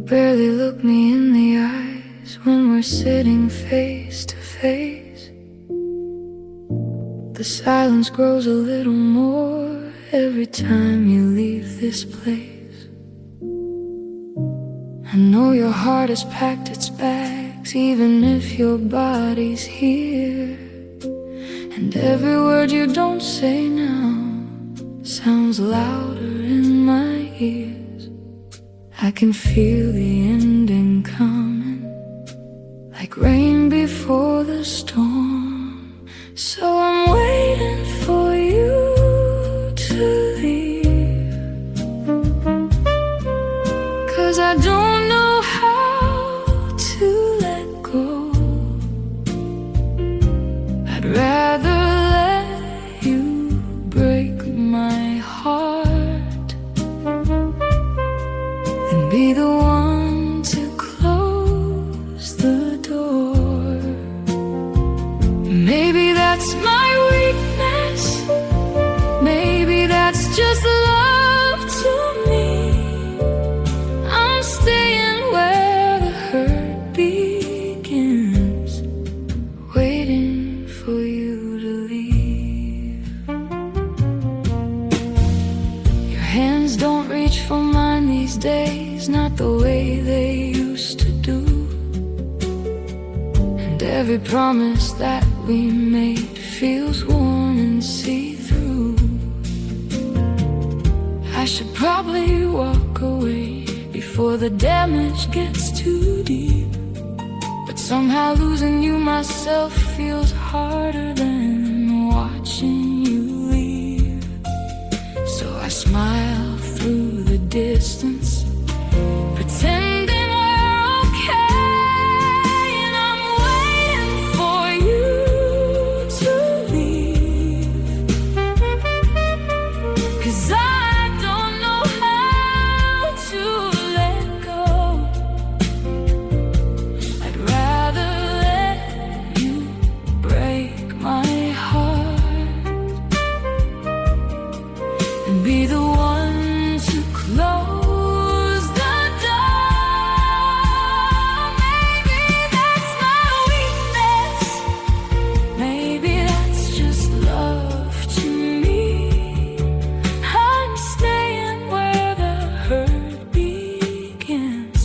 barely look me in the eyes when we're sitting face to face. The silence grows a little more every time you leave this place. I know your heart has packed its bags, even if your body's here. And every word you don't say now sounds louder in my ears. I can feel the ending coming, like rain before the storm. So I'm waiting for you to leave, 'cause I don't know how to let go. I'd rather let you break my heart than be the one to close the door. Maybe that's my weakness, maybe that's just love to me. I'm staying where the hurt begins, waiting for you to leave. Your hands don't reach for mine these days, not the way they used to do. And every promise that we made feels worn and see-through. I should probably walk away before the damage gets too deep, but somehow losing you myself feels harder than watching you leave. So I smile through the distance, pretending we're okay, and I'm waiting for you to leave, 'cause I don't know how to let go. I'd rather let you break my heart than be the one to close the door. Maybe that's my weakness, maybe that's just love to me. I'm staying where the hurt begins,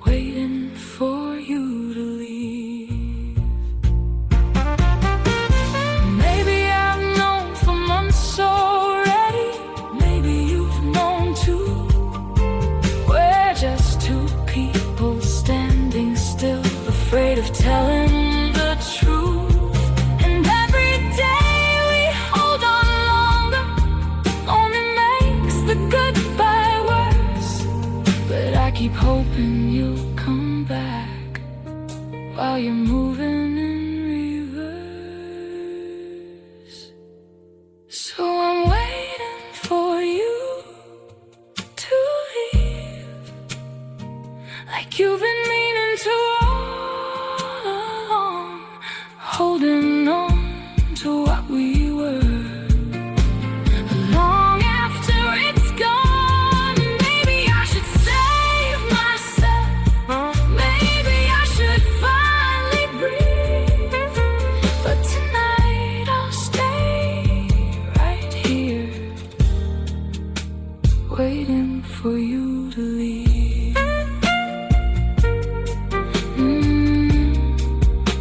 waiting for you to leave. Maybe I've known for months already, maybe you've known too. We're just two people standing still, afraid of telling the truth. And every day we hold on longer only makes the goodbye worse. But I keep hoping you'll come back while you're moving in reverse. So I'm waiting for you to leave, like you've been meaning to all along, holding on to what we were. But long after it's gone, maybe I should save myself, maybe I should finally breathe. But tonight I'll stay right here, waiting for you to leave.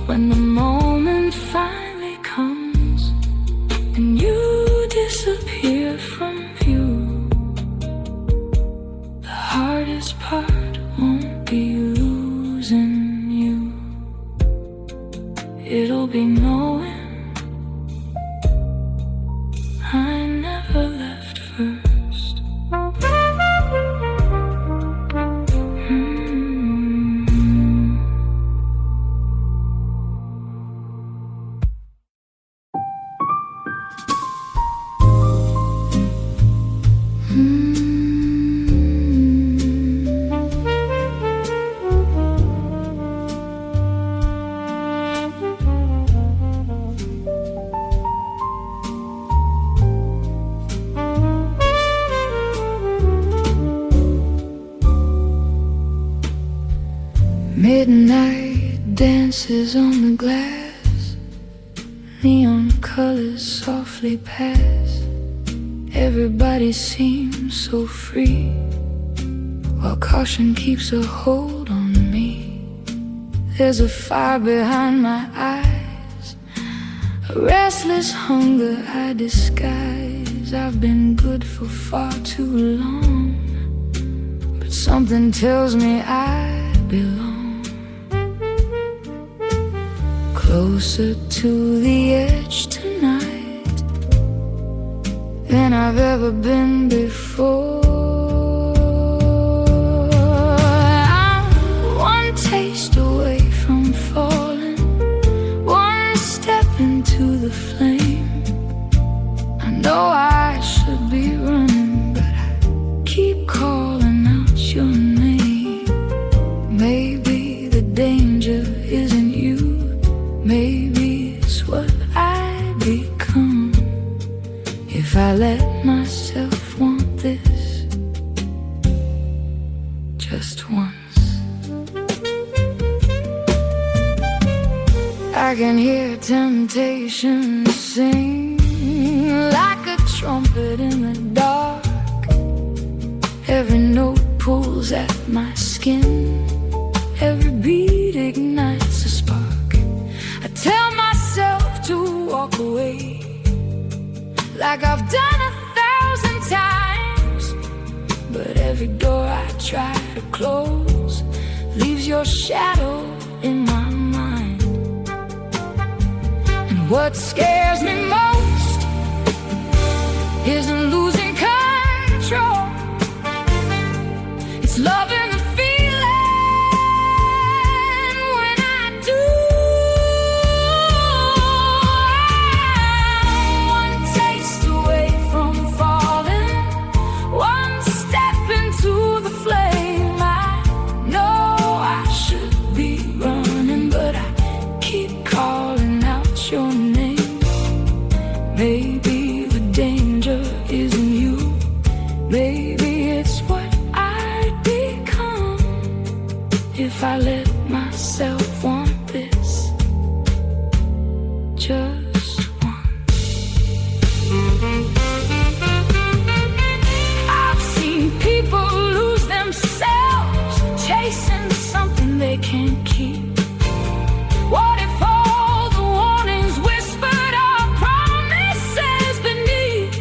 When the moment finally comes and you disappear from view, the hardest part won't be losing you. It'll be knowing I never left first. Midnight dances on the glass, neon colors softly pass. Everybody seems so free, while caution keeps a hold on me. There's a fire behind my eyes, a restless hunger I disguise. I've been good for far too long, but something tells me I belong. Closer to the edge tonight than I've ever been before. I'm one taste away from falling, one step into the flame. I know I should be running, but I keep calling out your name. Maybe the danger isn't you, maybe it's what I become if I let myself want this just once. I can hear temptation sing like a trumpet in the dark. Every note pulls at my skin, every beat ignites a spark. I tell myself to walk away, like I've done 1,000 times, but every door I try to close leaves your shadow in my mind. And what scares me most isn't losing control, it's loving the feeling when I do. One taste away from falling, one step into the flame. I know I should be running, but I keep calling out your name. Maybe the danger isn't you, maybe it's what I'd become if I let myself want this just once. I've seen people lose themselves chasing something they can't keep. What if all the warnings whispered are promises beneath?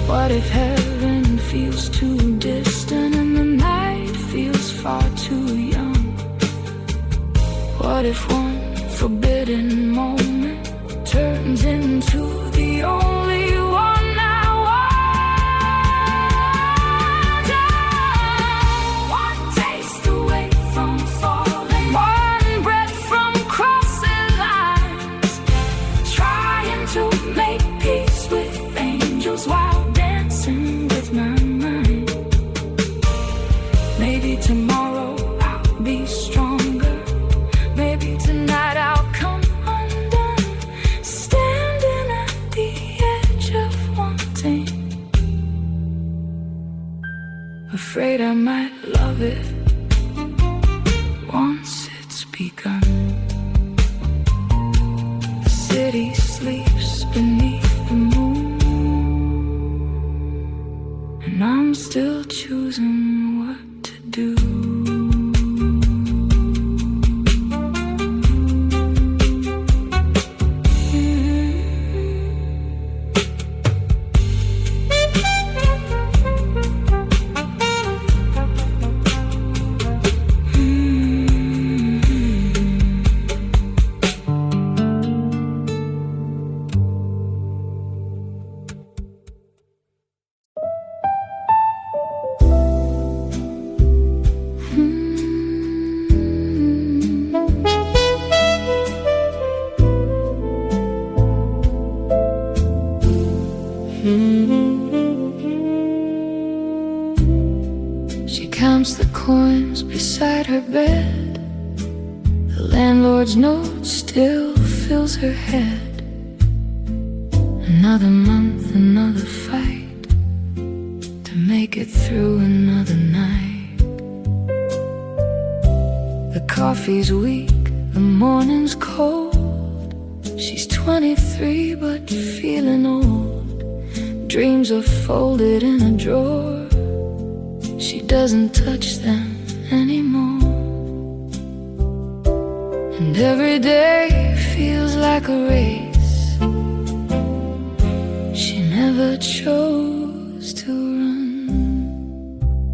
What if heaven feels too distant and the night feels far too young? What if one forbidden moment turns into the only one I want? One taste away from falling, one breath from crossing lines, trying to make peace with angels while dancing with my mind. Maybe tomorrow I'll be stronger, maybe tonight I'll come undone, standing at the edge of wanting, afraid I might love it once it's begun. The city sleeps beneath the moon, and I'm still choosing what to do. She counts the coins beside her bed. The landlord's note still fills her head. Another month, another fight to make it through another night. coffee's weak, the morning's cold. She's 23 but feeling old. Dreams are folded in a drawer. She doesn't touch them anymore. And every day feels like a race. She never chose to run,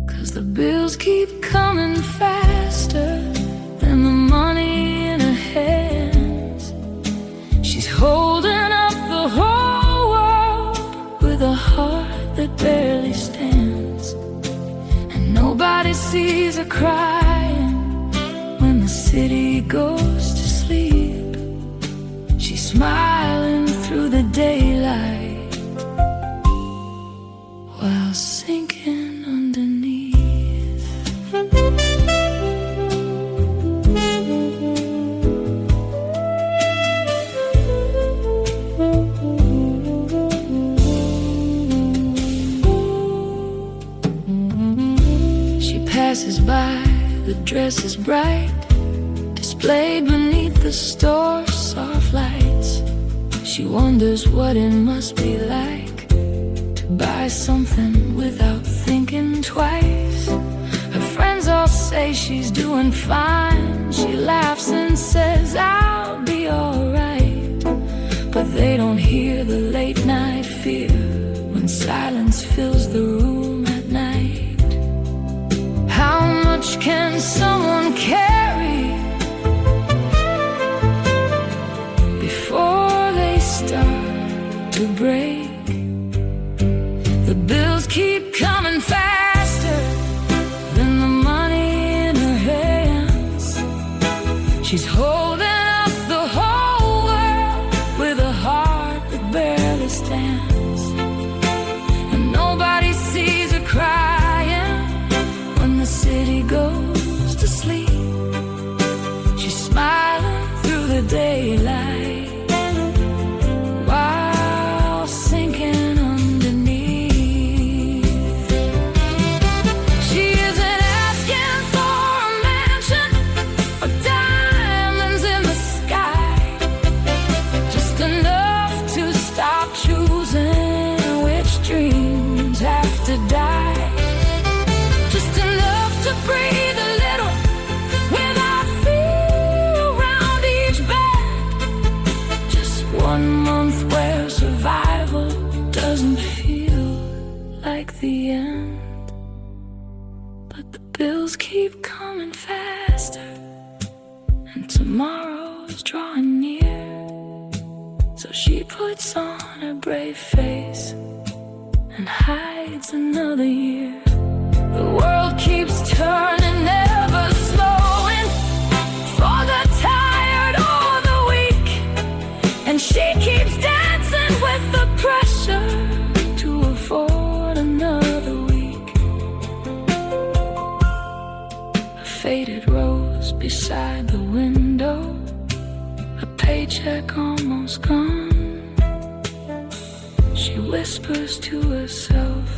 'cause the bills keep coming faster than the money in her hands. She's holding up the whole world with a heart that barely stands. And nobody sees her crying when the city goes to sleep. She's smiling through the daylight while sinking underneath. She passes by, the dress is bright, displayed beneath the store's soft lights. She wonders what it must be like to buy something without thinking twice. Her friends all say she's doing fine. She laughs and says, I'll be alright. But they don't hear the late night fear when silence fills the room at night. How much can someone carry before they start to break? The bills keep coming faster than the money in her hands. She's holding up the whole world with a heart that barely stands. And nobody sees her crying when the city goes to sleep. She's smiling through the daylight while sinking underneath. She isn't asking for a mansion or diamonds in the sky, just enough to stop choosing which dreams have to die. Just enough to breathe a little without fear around each bed. Just 1 month where survival doesn't feel like the end. But the bills keep coming faster, and tomorrow's drawing near. So she puts on her brave face and hides another year. The world keeps turning, never slowing, for the tired or the weak. And she keeps dancing with the pressure to afford another week. A faded rose beside the window, a paycheck almost gone. She whispers to herself,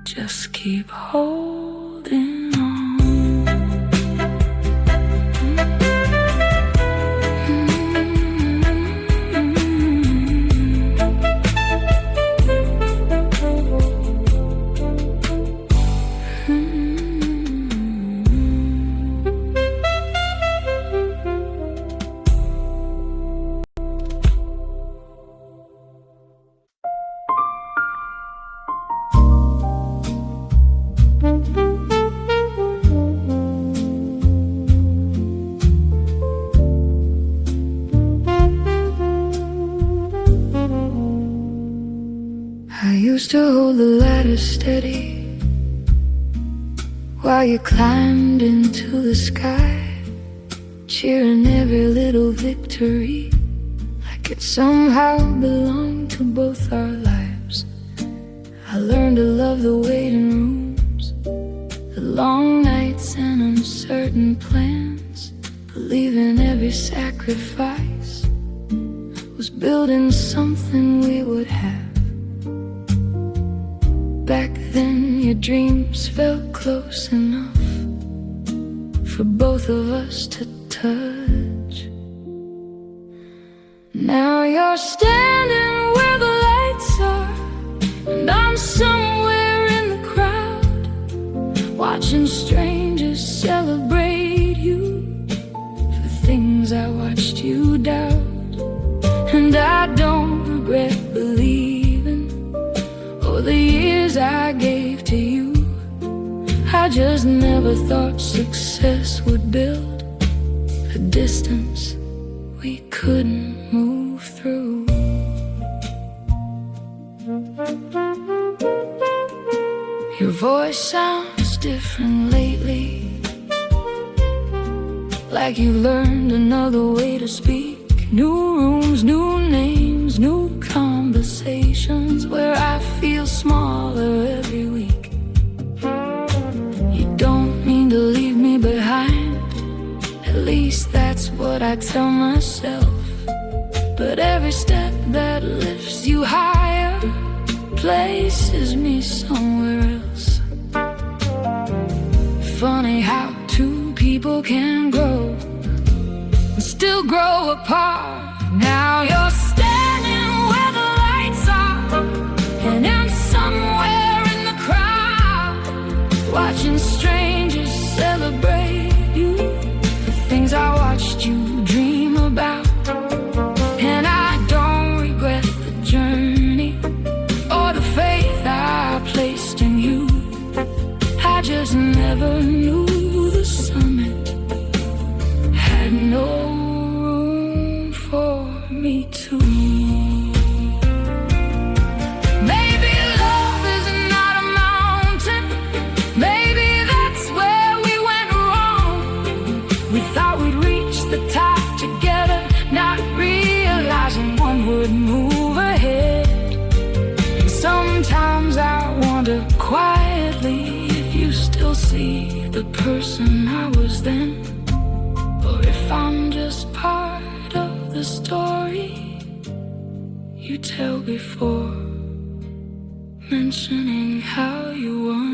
just keep holding on. I used to hold the ladder steady while you climbed into the sky, cheering every little victory like it somehow belonged to both our lives. I learned to love the waiting rooms, the long nights and uncertain plans, believing every sacrifice was building something we would have. Back then your dreams felt close enough for both of us to touch. Now you're standing where the lights are, and I'm somewhere in the crowd, watching strangers celebrate you for things I watched you doubt. And I don't regret believing all the years I gave to you. I just never thought success would build a distance we couldn't move through. Your voice sounds different lately, like you learned another way to speak. New rooms, new names, new conversations, where I feel smaller every week. You don't mean to leave me behind, at least that's what I tell myself. But every step that lifts you higher places me somewhere else. Funny how two people can grow and still grow apart. Now you're standing where the lights are, and I'm somewhere in the crowd, watching strangers celebrate you for things I watched you dream about. And I don't regret the journey or the faith I placed in you. I just never knew the summit had no room for me too. Maybe love is not a mountain, maybe that's where we went wrong. We thought we'd reach the top together, not realizing one would move ahead. And sometimes I wonder quietly if you still see the person I was then, or if I'm just part of the story you tell before mentioning how you won.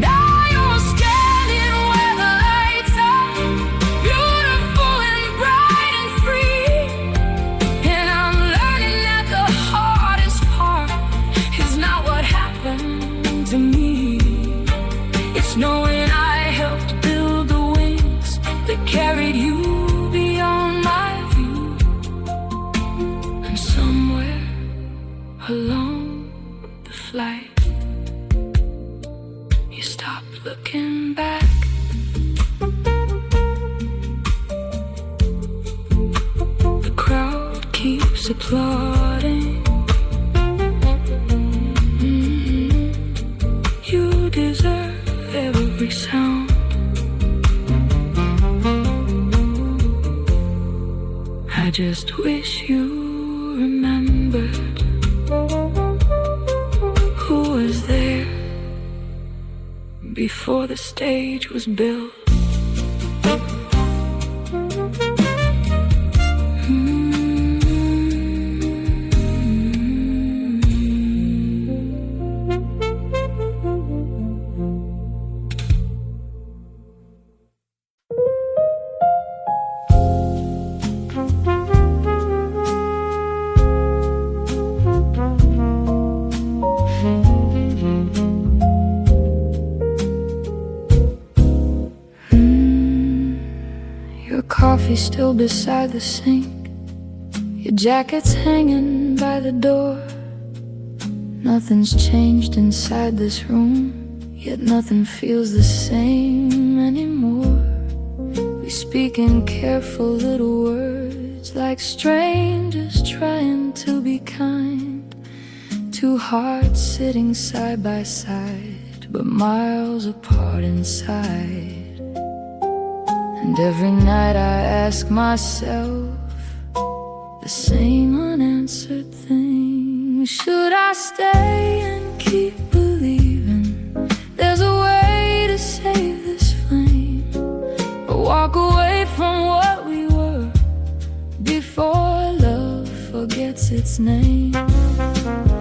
Now you're standing where the lights are, beautiful and bright and free. And I'm learning that the hardest part is not what happened to me, it's knowing I helped build the wings that carried you beyond my view. And somewhere along the flight, you stopped looking back. The crowd keeps applauding. You deserve every sound. I just wish you remembered who was there before the stage was built. Coffee still beside the sink, your jacket's hanging by the door. Nothing's changed inside this room, yet nothing feels the same anymore. We speak in careful little words, like strangers trying to be kind. Two hearts sitting side by side, but miles apart inside. And every night I ask myself the same unanswered thing. Should I stay and keep believing there's a way to save this flame, or walk away from what we were before love forgets its name?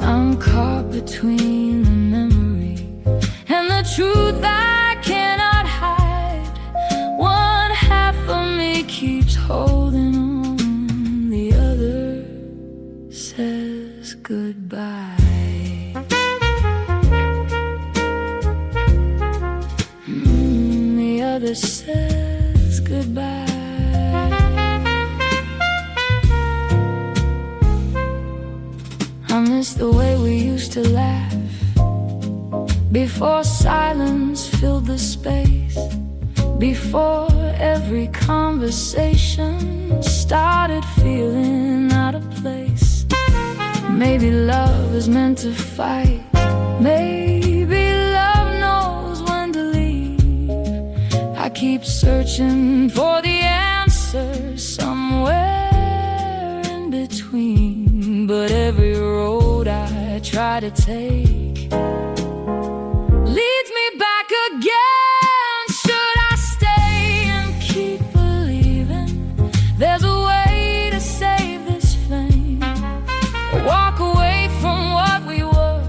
I'm caught between the memory and the truth I cannot goodbye. The other says goodbye. I miss the way we used to laugh before silence filled the space, before every conversation started feeling out of place. Maybe love is meant to fight. Maybe love knows when to leave. I keep searching for the answer somewhere in between, but every road I try to take leads me back again. Should I stay and keep believing there's a way to save this flame, or walk away from what we were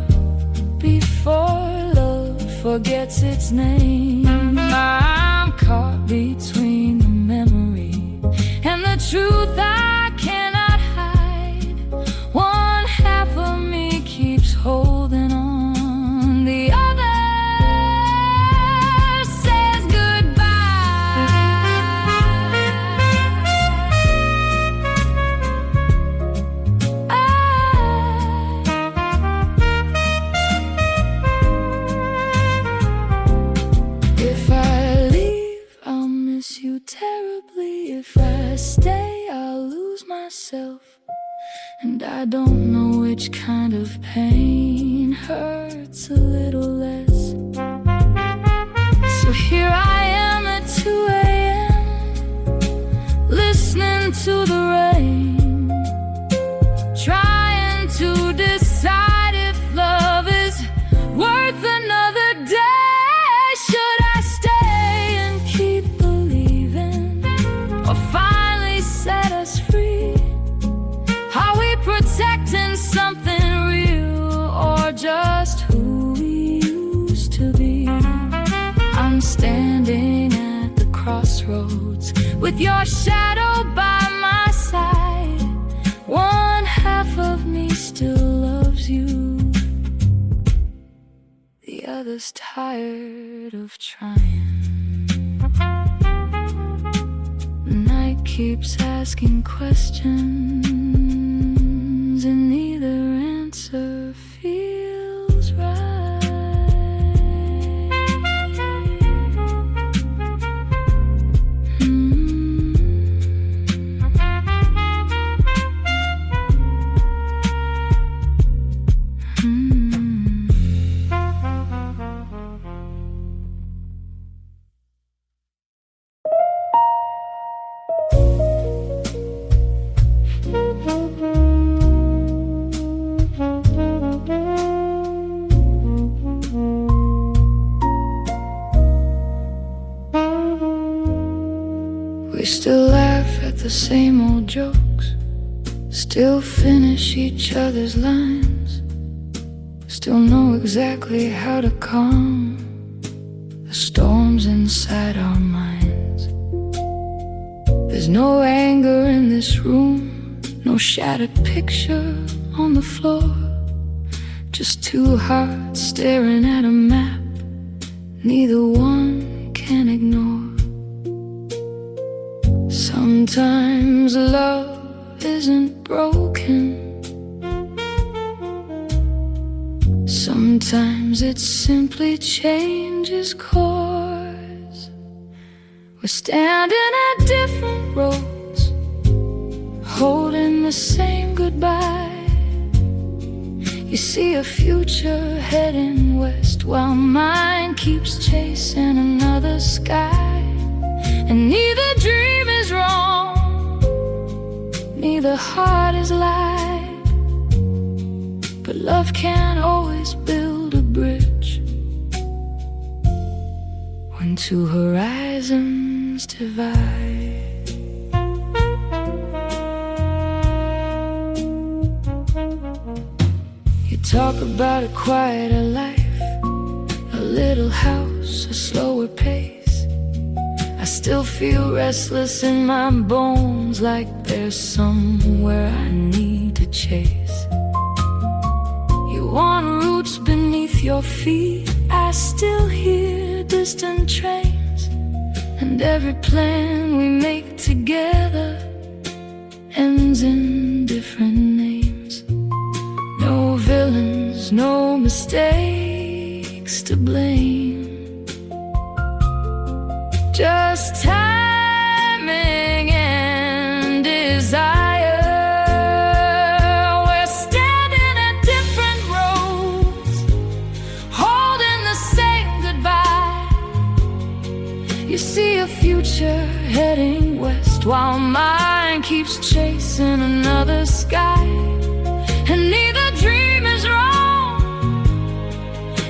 before love forgets its name? I'm caught between the memory and the truth I cannot hide. One half of me keeps holding on, the other says goodbye. If I leave, I'll miss you terribly. If I stay, I'll lose myself. And I don't know which kind of pain hurts a little less. So here I am at 2 a.m. listening to the rain, trying to decide if love is worth another day. Should I stay and keep believing, or finally set us free? Are we protecting something real, or just who we used to be? I'm standing at the crossroads with your shadow by my side. One half of me still loves you, the other's tired of trying. The night keeps asking questions, and neither answer feels right. We still laugh at the same old jokes, still finish each other's lines, still know exactly how to calm the storms inside our minds. There's no anger in this room, no shattered picture on the floor, just two hearts staring at a map neither one can ignore. Sometimes love isn't broken, sometimes it simply changes course. We're standing at different roads, holding the same goodbye. You see a future heading west, while mine keeps chasing another sky. And neither dream is wrong, neither heart is lied, but love can't always build a bridge when two horizons divide. You talk about a quieter life, a little house, a slower pace. I still feel restless in my bones, like there's somewhere I need to chase. roots beneath your feet. I still hear distant trains, and every plan we make together ends in different names. No villains, no mistakes to blame, just timing and desire. We're standing at different roads, holding the same goodbye. You see a future heading west, while mine keeps chasing another sky. And neither dream is wrong,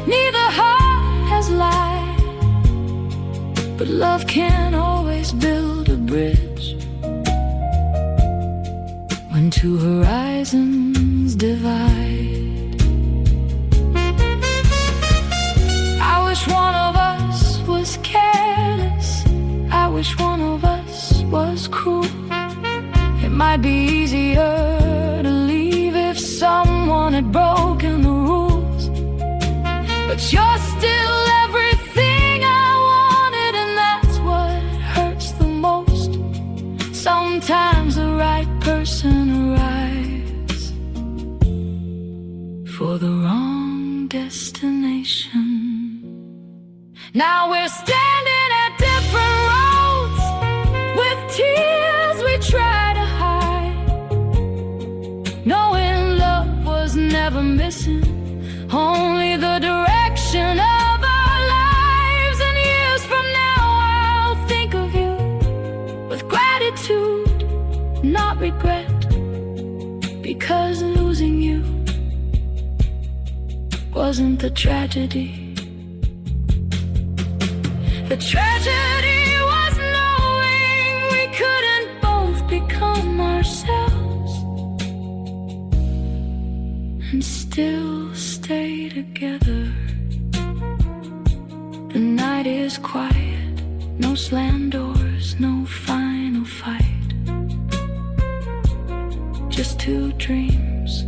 neither heart has lied, but love can always build a bridge when two horizons divide. I wish one of us was careless, I wish one of us was cruel. It might be easier to leave if someone had broken the rules, but you're still everything I wanted, and that's what hurts the most. Sometimes the right person arrives for the wrong destination. Now we're standing at different roads, with tears we try to hide, knowing love was never missing, only the direction of our lives. And years from now I'll think of you with gratitude, not regret, because losing you wasn't the tragedy. The tragedy was knowing we couldn't both become ourselves and still stay together. The night is quiet, no slammed doors, no final fight, just two dreams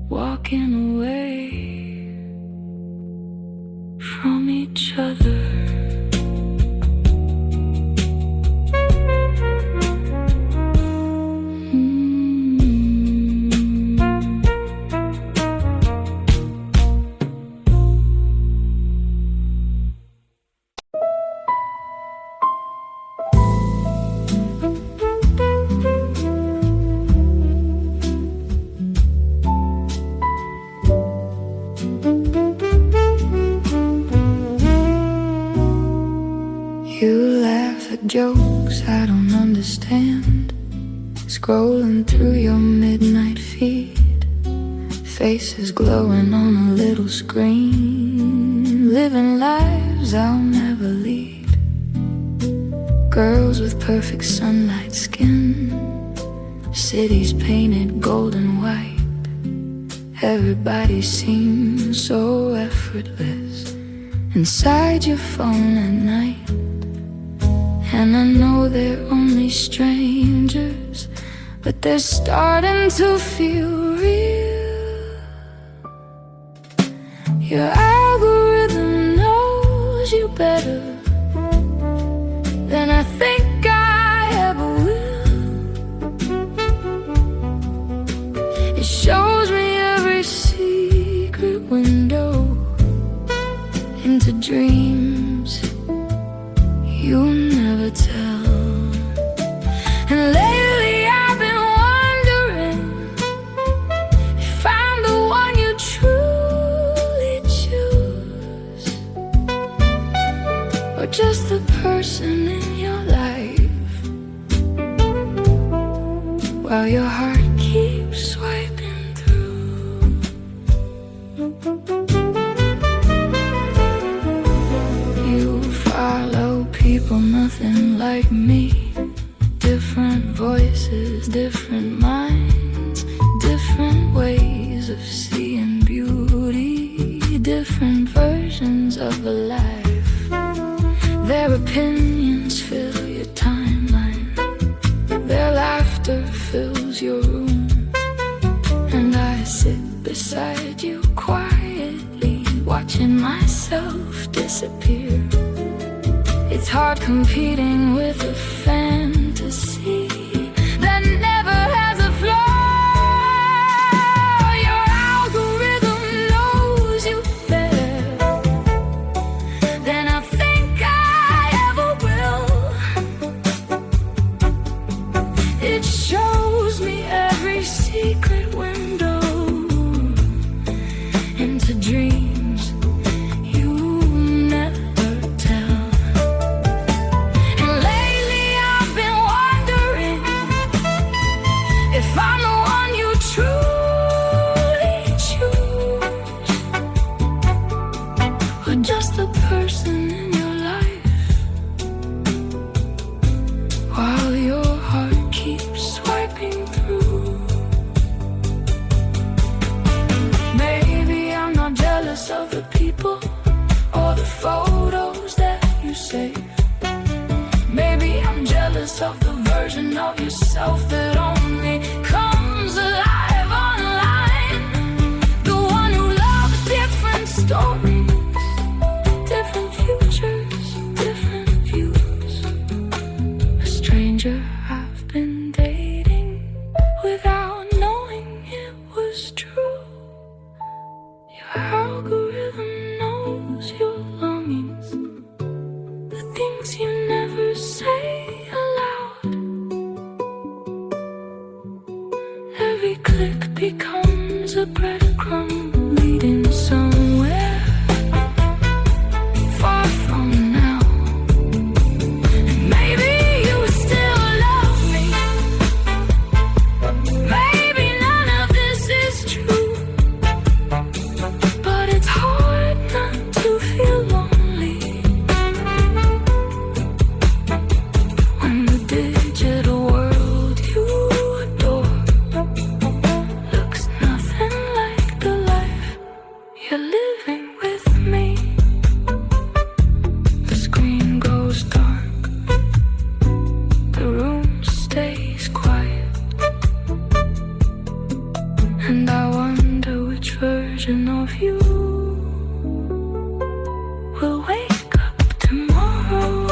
walking away from each other. You laugh at jokes I don't understand, scrolling through your midnight feed, faces glowing on a little screen, living lives I'll never lead. Girls with perfect sunlight skin, cities painted gold and white. Everybody seems so effortless inside your phone at night. And I know they're only strangers, but they're starting to feel real. Your algorithm knows you better than I think I ever will. It shows me every secret window into dreams you'll never tell. And lately I've been wondering if I'm the one you truly choose, or just the person in your life, while your heart keeps swiping through. You follow people nothing like me, different voices, different minds, different ways of seeing beauty, different versions of a life. Their opinions fill your timeline, their laughter fills your room, and I sit beside you disappear. It's hard competing with a fantasy that never has a flaw. Your algorithm knows you better than I think I ever will. It shows me every secret window into dreams you never tell. And lately I've been wondering if I'm the one you truly choose, or just the person in your life while your heart keeps swiping through. Maybe I'm not jealous of the people or the photos that you save. Maybe I'm jealous of the version of yourself that only comes alive online. The one who loves different stories, different futures, different views. A stranger I've been dating without knowing it was true. Your algorithm knows your longings, the things you never say aloud. Every click becomes a breadcrumb leading somewhere far from now. And maybe you still love me. Maybe none of this is true. But it's hard not to feel lonely when the digital world you adore looks nothing like the life you're living with me. The screen goes dark, the room stays quiet, and I wonder which version of you will wake up tomorrow.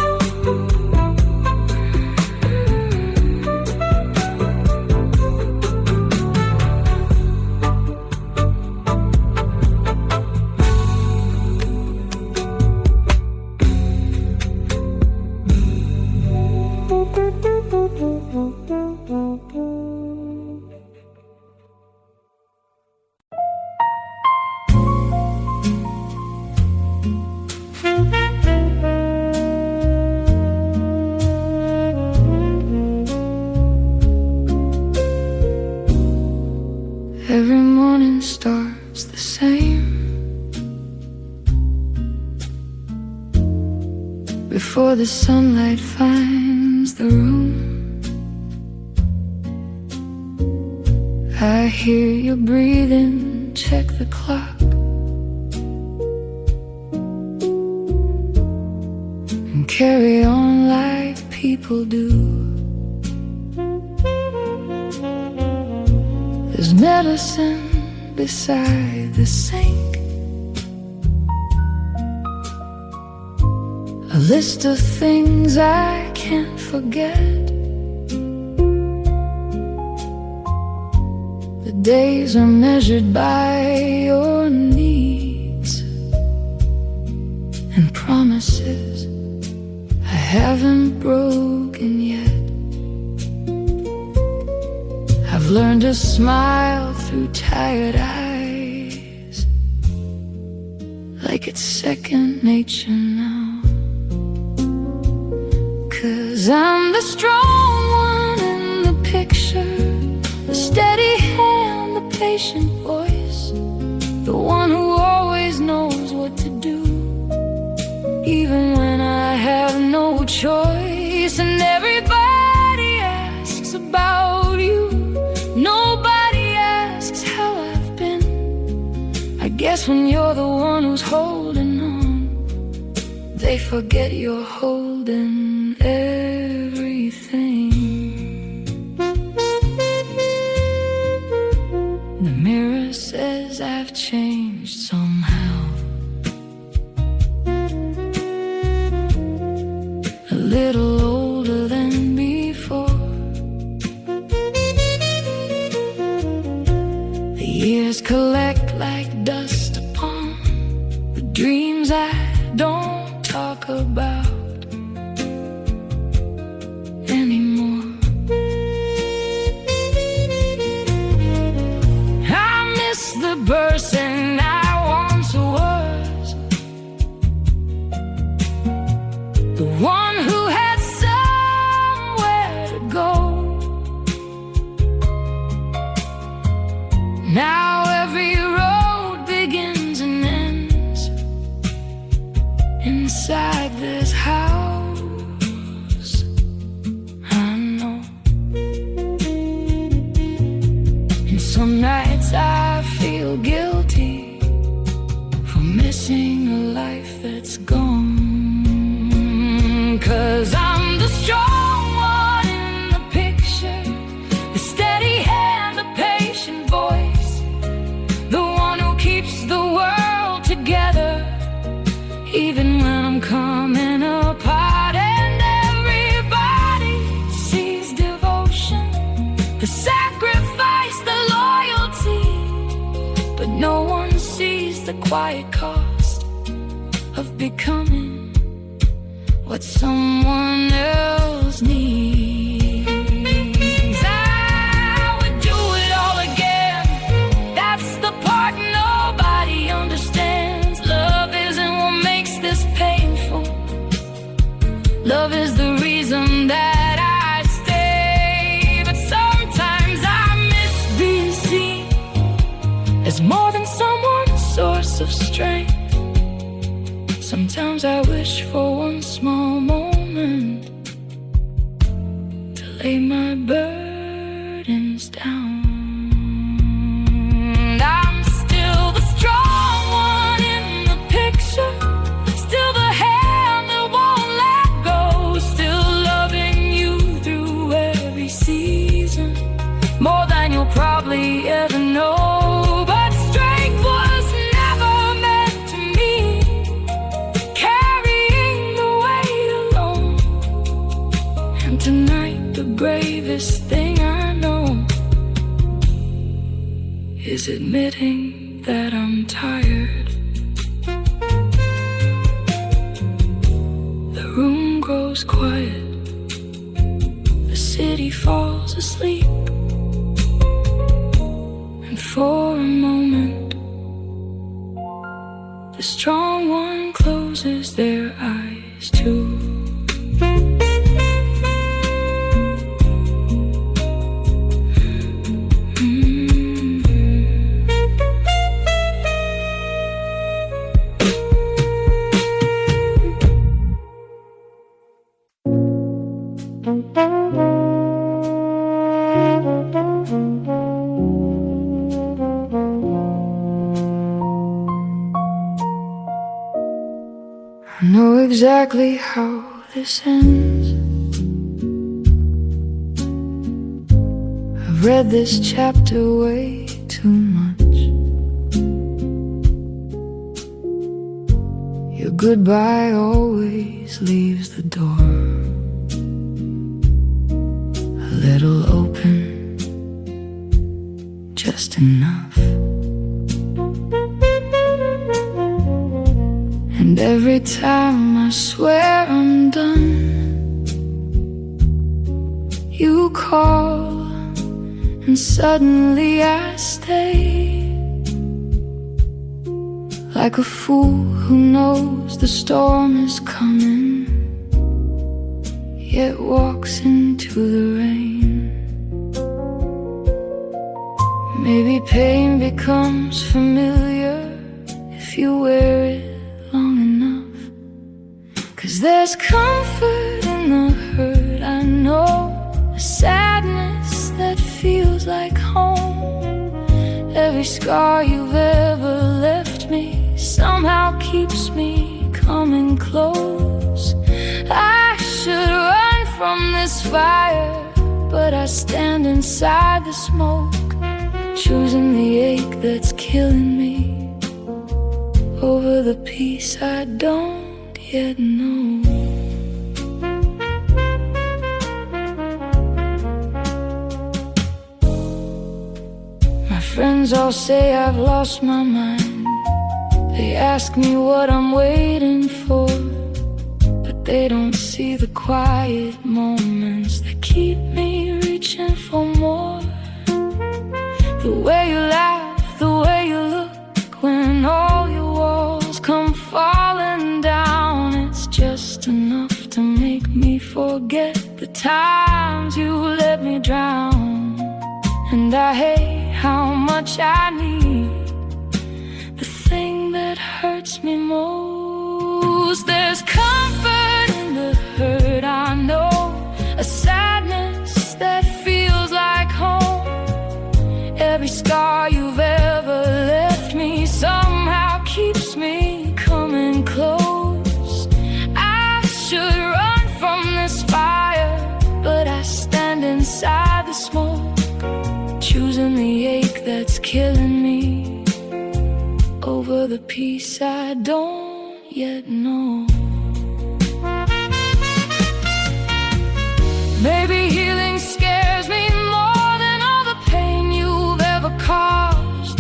Every morning starts the same. Before the sunlight finds the room, I hear you breathing, check the clock, and carry on like people do. There's medicine beside the sink, a list of things I can't forget. The days are measured by your needs and promises I haven't broken yet. I've learned to smile through tired eyes, like it's second nature now. 'Cause I'm the strong one in the picture, the steady hand, the patient voice, the one who always knows what to do, even when I have no choice. And everybody asks about you, nobody asks how I've been. I guess when you're the one who's holding on, they forget you're holding everything. The mirror says I've changed somehow, Tears collect like dust upon the dreams I don't talk about anymore. I miss the person I once was, the one who had somewhere to go. Now every road begins and ends inside this house. I know. And some nights I feel guilty for missing a life that's gone. 'Cause I'm the strong one in the picture, the steady hand, the patient voice, the one who keeps the world together even when I'm coming apart. And everybody sees devotion, the sacrifice, the loyalty, but no one sees the quiet cost of becoming what someone else needs. I would do it all again. That's the part nobody understands. Love isn't what makes this painful. Love is the reason that I stay. But sometimes I miss being seen as more than someone's source of strength. Sometimes I wish for one small moment to lay my burdens down. I'm still the strong one in the picture, still the hand that won't let go, still loving you through every season, more than you'll probably ever know. But strength was never meant to me, carrying the weight alone. And tonight the bravest thing I know is admitting that I'm tired. The room grows quiet, the city falls asleep, and for a moment the strong one closes their eyes too. I know exactly how this ends. I've read this chapter way too much. Your goodbye always leaves the door a little open, just enough. And every time I swear I'm done, you call and suddenly I stay, like a fool who knows the storm is coming, yet walks into the rain. Maybe pain becomes familiar if you wear it long enough. 'Cause there's comfort in the hurt, I know, a sadness that feels like home. Every scar you've ever left me somehow keeps me coming close. I should run from this fire, but I stand inside the smoke, choosing the ache that's killing me over the peace I don't yet know. My friends friends all say I've lost my mind. They ask me what I'm waiting for, but they don't see the quiet moments that keep me reaching for more. The way you laugh, the way you look, when all your walls come falling down, it's just enough to make me forget the times you let me drown. And I hate how much I need the thing that hurts me most. There's comfort in the hurt, I know, a sadness that feels like home. Every scar you've ever left me somehow keeps me coming close. I should run from this fire, but I stand inside the smoke, choosing the ache that's killing me over the peace I don't yet know. Maybe healing scares me more than all the pain you've ever caused,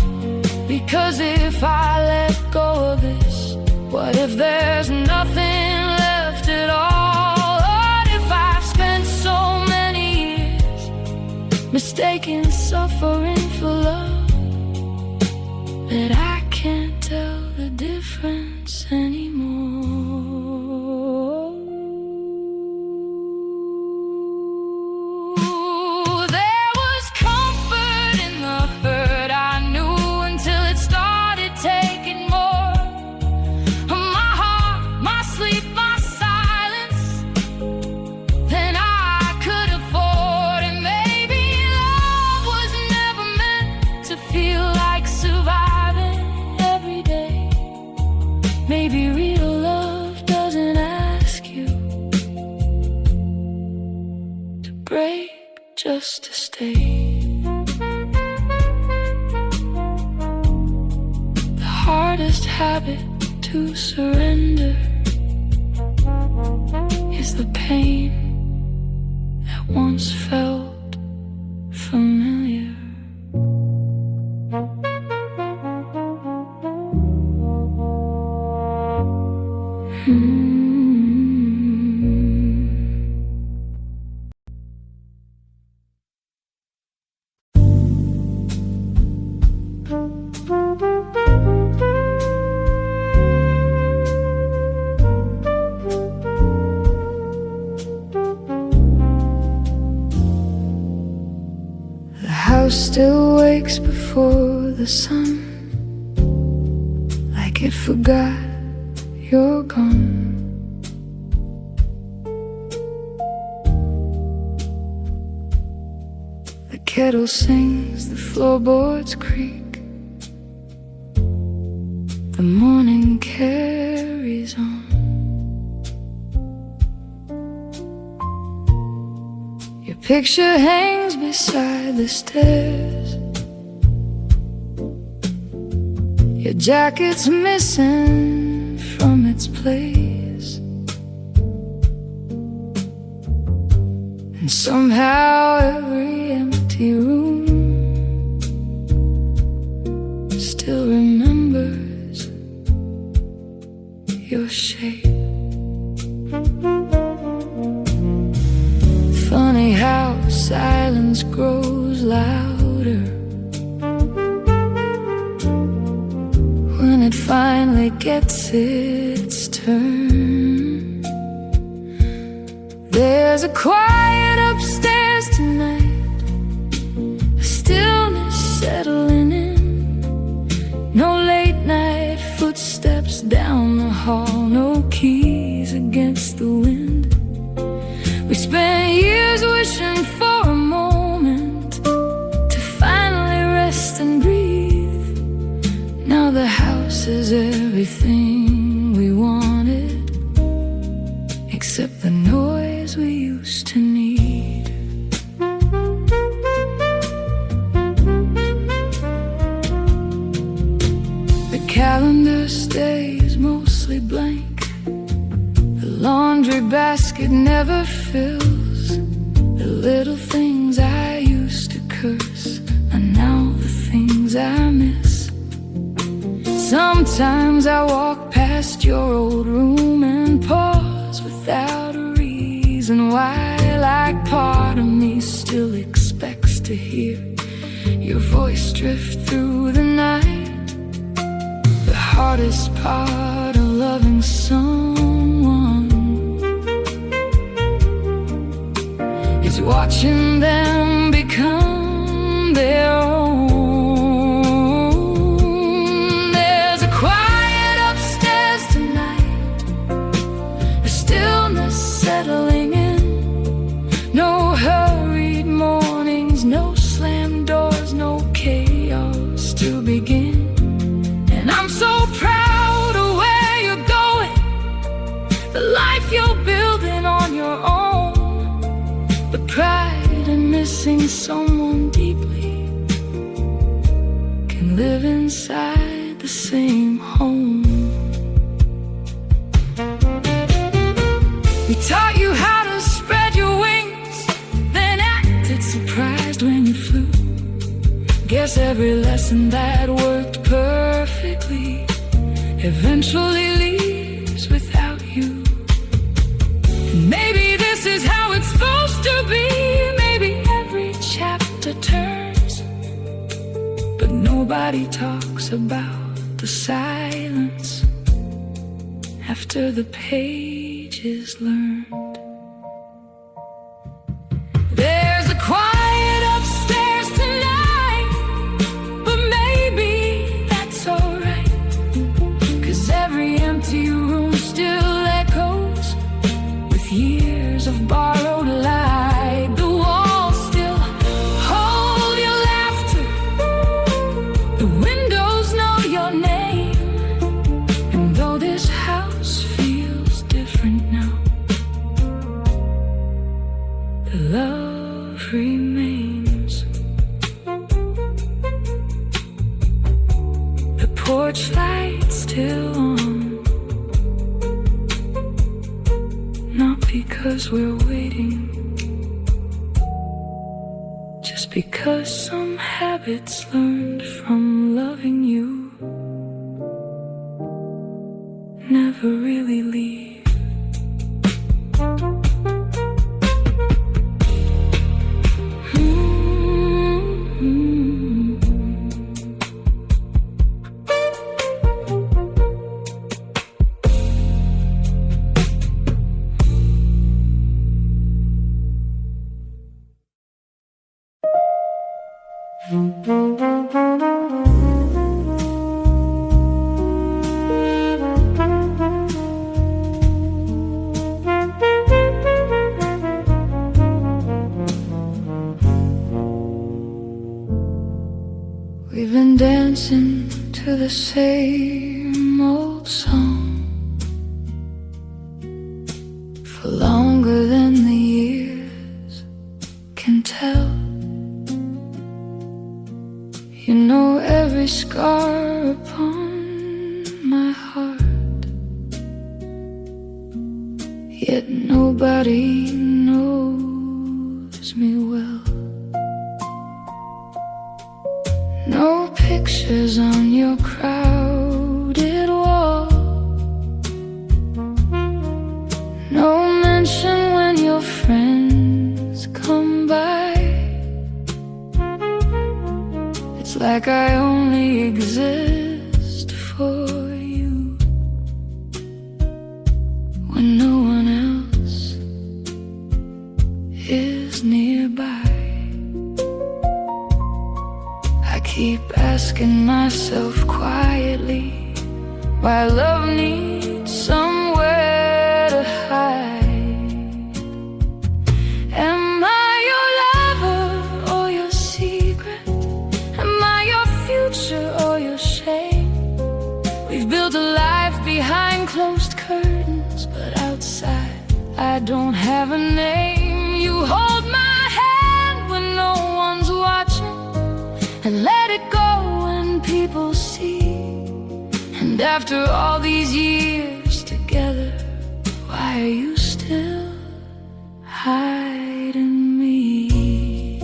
because if I let go of this, what if there's nothing left at all? What if I've spent so many years mistaking suffering for love, that I can't tell the difference anymore? There was comfort in the hurt, I knew, until it started taking more of my heart, my sleep, my silence than I could afford. And maybe love was never meant to feel like surviving every day. Maybe real love doesn't ask you to break just to stay. The hardest habit to surrender is the pain that once felt familiar. The house still wakes before the sun, like it forgot you're gone. The kettle sings, the floorboards creak, the morning carries on. Your picture hangs beside the stairs, your jacket's missing from its place, and somehow every empty room still remembers your shape. Funny how silence grows louder when it finally gets its turn. There's a quiet upstairs tonight, a stillness settling in. No late night footsteps down the hall, no keys against the wind. We spent years wishing for a moment to finally rest and breathe. Now the house is everything we wanted, except the noise we used to need. The calendar stays mostly blank, the laundry basket never fills. The little things I used to curse are now the things I miss. Sometimes I walk past your old room and pause without a reason why. Like part of me still expects to hear your voice drift through the night. The hardest part of loving someone is watching them become their own. There's a quiet upstairs tonight, a stillness settling in. No hurried mornings, no slammed doors, no chaos to begin. And I'm so proud of where you're going, the life you're building on your own. But pride in missing someone deeply can live inside the same home. We taught you how to spread your wings, then acted surprised when you flew. Guess every lesson that worked perfectly eventually leaves without you. And maybe this is how it's supposed to be. Maybe every chapter turns, but nobody talks about the silence after the page is learned. There's a quiet upstairs tonight, but maybe that's alright, 'cause every empty room still echoes with years of borrowed light. The walls still hold your laughter, the windows know your name. And though this house feels different now, the love remains. The porch light's still on, not because we're waiting, just because some habits learned from loving you never really leave. We've been dancing to the same old song for longer than the years can tell. You know every scar upon my heart, yet nobody knows me well. No pictures on your crowded wall, no mention when your friends come by. It's like I only exist for you when no one else is nearby. I keep asking myself quietly why love needs somewhere to hide. Am I your lover or your secret? Am I your future or your shame? We've built a life behind closed curtains, but outside I don't have a name. You hold my hand when no one's watching, and let it go when people see. And after all these years together, why are you still hiding me?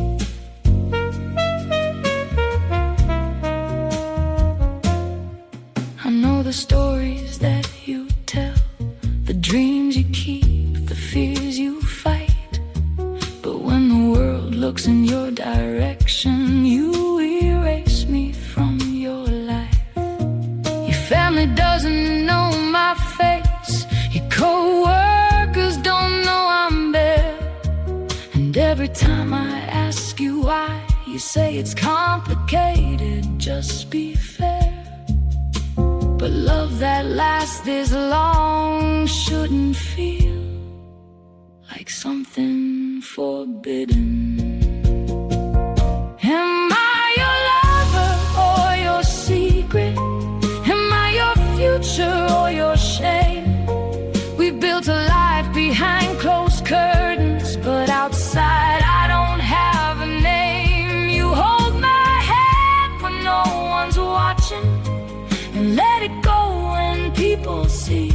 the stories that you tell, the dreams you keep, the fears you fight. But when the world looks in your direction, you erase me from your life. Your family doesn't know my face, your co-workers don't know I'm there. And every time I ask you why, you say it's complicated, just be fair. But love that lasts this long shouldn't feel like something forbidden. Am I your lover or your secret? Am I your future or your shame? We built a life behind closed curtains, but outside I don't have a name. You hold my hand when no one's watching, and let it go when people see.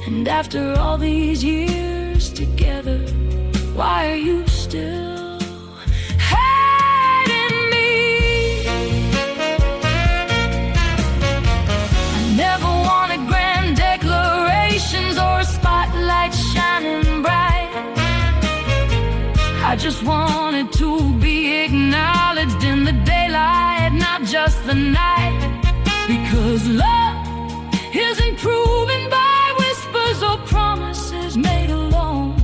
And after all these years together, why are you still hiding me? I never wanted grand declarations or a spotlight shining bright. I just wanted to be acknowledged in the daylight, not just the night. Because love isn't proven by whispers or promises made alone.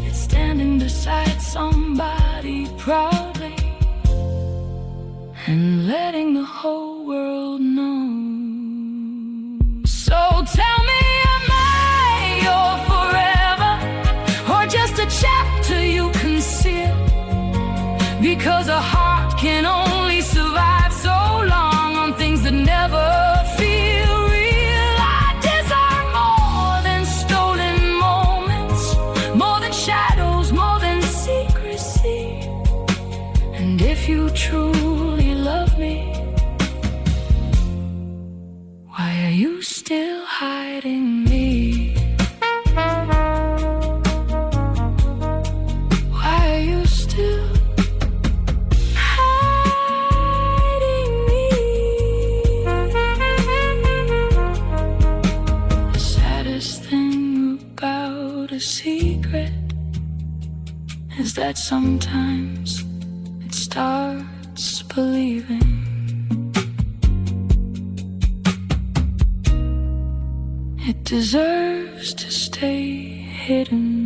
It's standing beside somebody proudly and letting the whole world know. So tell me, am I your forever, or just a chapter you conceal? Because a heart can only survive so long on things that never feel real. I desire more than stolen moments, more than shadows, more than secrecy. And if you truly love me, why are you still hiding me? Why are you still secret is that sometimes it starts believing it deserves to stay hidden.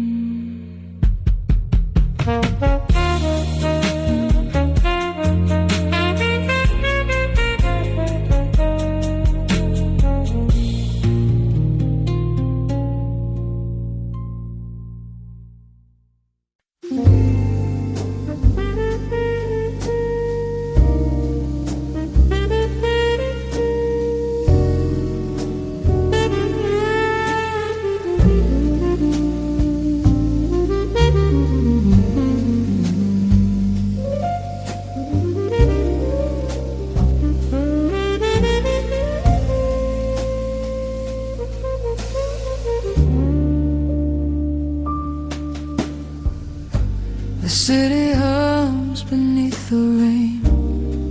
The city hums beneath the rain,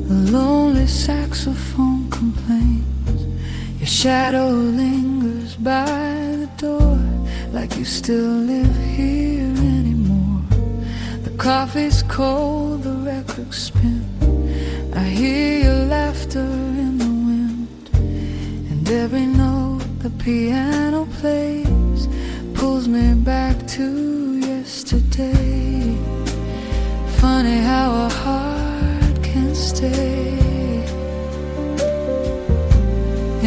the lonely saxophone complains. Your shadow lingers by the door, like you still live here anymore. The coffee's cold, the records spin, I hear your laughter in the wind. And every note the piano plays pulls me back to yesterday. Funny how a heart can stay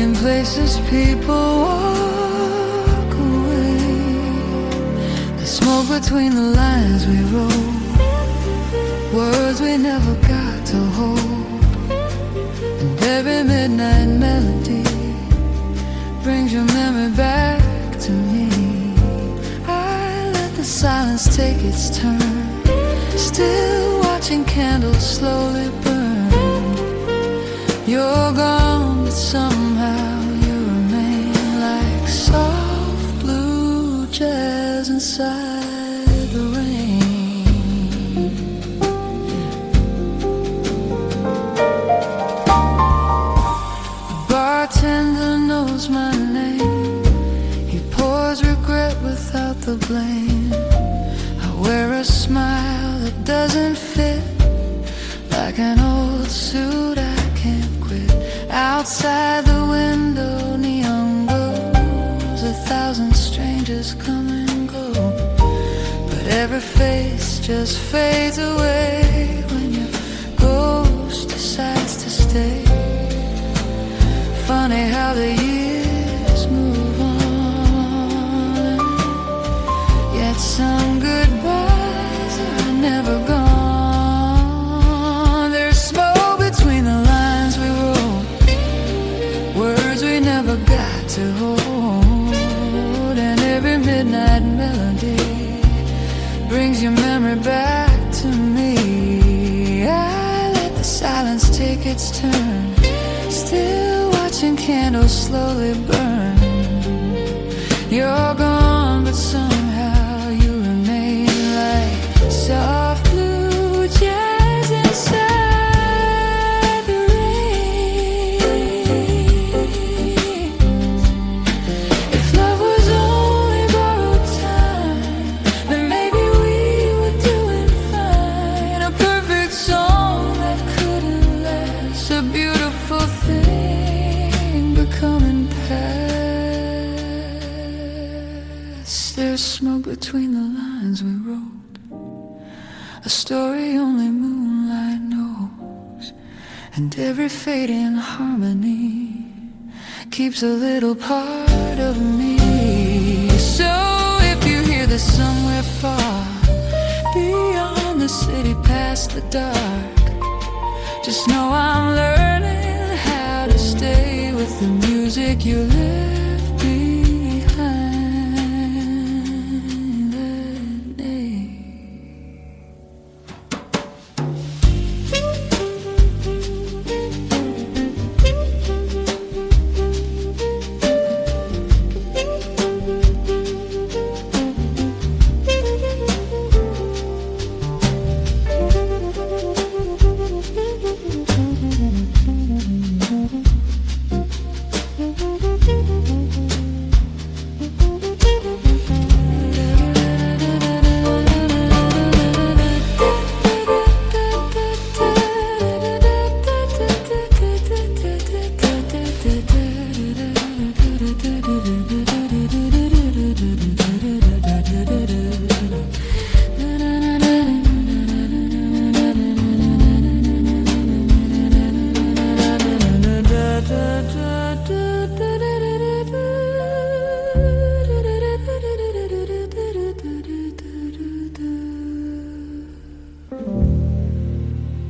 in places people walk away. The smoke between the lines we wrote, words we never got to hold. And every midnight melody brings your memory back to me. I let the silence take its turn, still watching candles slowly burn. You're gone, but somehow you remain, like soft blue jazz inside the rain. The explain. I wear a smile that doesn't fit, like an old suit I can't quit. Outside the window, neon glows, 1,000 strangers come and go, but every face just fades away when your ghost decides to stay. Funny how the years move on, yet some goodbyes are never gone. There's smoke between the lines we wrote, words we never got to hold, and every midnight melody brings your memory back to me. I let the silence take its turn, still watching candles slowly burn. You're gone, but somehow you remain, like soft blue jazz inside the rain. If love was only borrowed time, then maybe we were doing fine. A perfect song that couldn't last, a beautiful thing becoming past. There's smoke between the lines we wrote, a story only moonlight knows, and every fading harmony keeps a little part of me. So if you hear this somewhere far, beyond the city, past the dark, just know I'm learning how to stay with the music you left behind that day.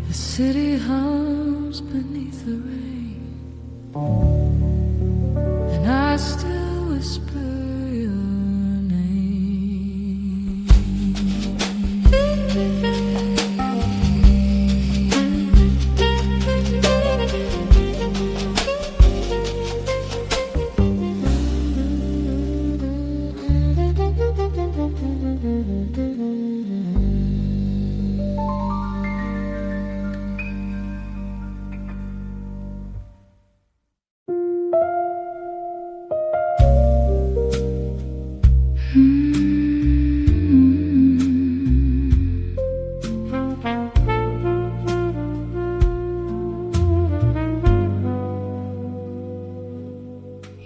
The city hums beneath the rain, and I still whisper your name.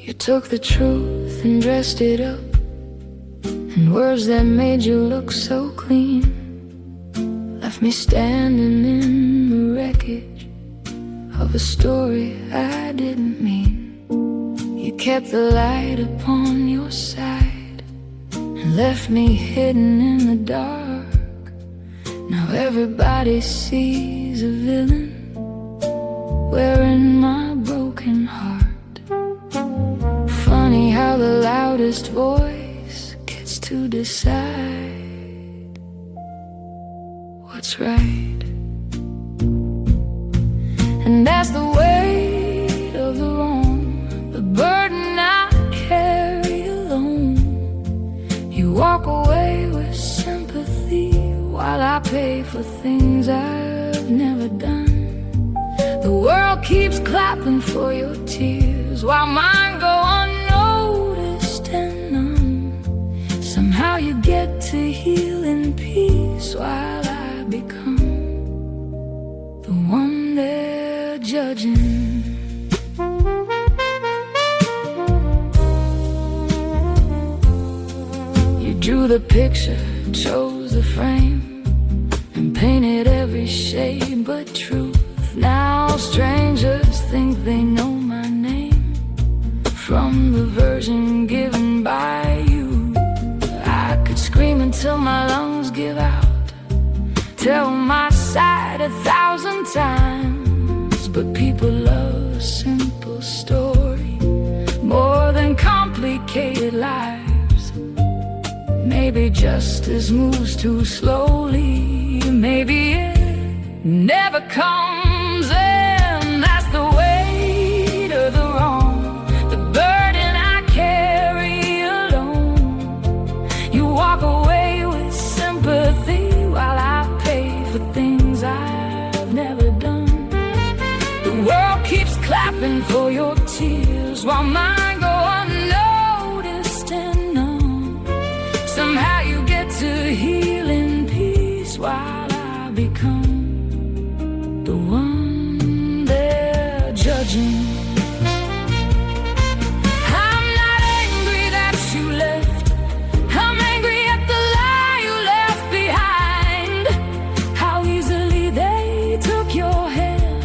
You took the truth and dressed it up in words that made you look so clean. Left me standing in the wreckage of a story I didn't mean. You kept the light upon your side and left me hidden in the dark. Now everybody sees a villain wearing my broken heart. Funny how the loudest voice gets to decide what's right. And that's the weight of the wrong, the burden I carry alone. You walk away with sympathy while I pay for things I've never done. The world keeps clapping for your tears while mine go unnoticed and numb. Somehow you get judging. You drew the picture, chose the frame, and painted every shade but truth. Now strangers think they know my name from the version given by you. I could scream until my lungs give out, tell my side 1,000 times, but people love a simple story more than complicated lives. Maybe justice moves too slowly, maybe it never comes in. That's the weight of the wrong, the burden I carry alone. You walk away with sympathy while I pay for things I've never done. The world keeps clapping for your tears while mine go unnoticed and numb. Somehow you get to heal in peace while I become the one they're judging. I'm not angry that you left, I'm angry at the lie you left behind. How easily they took your hand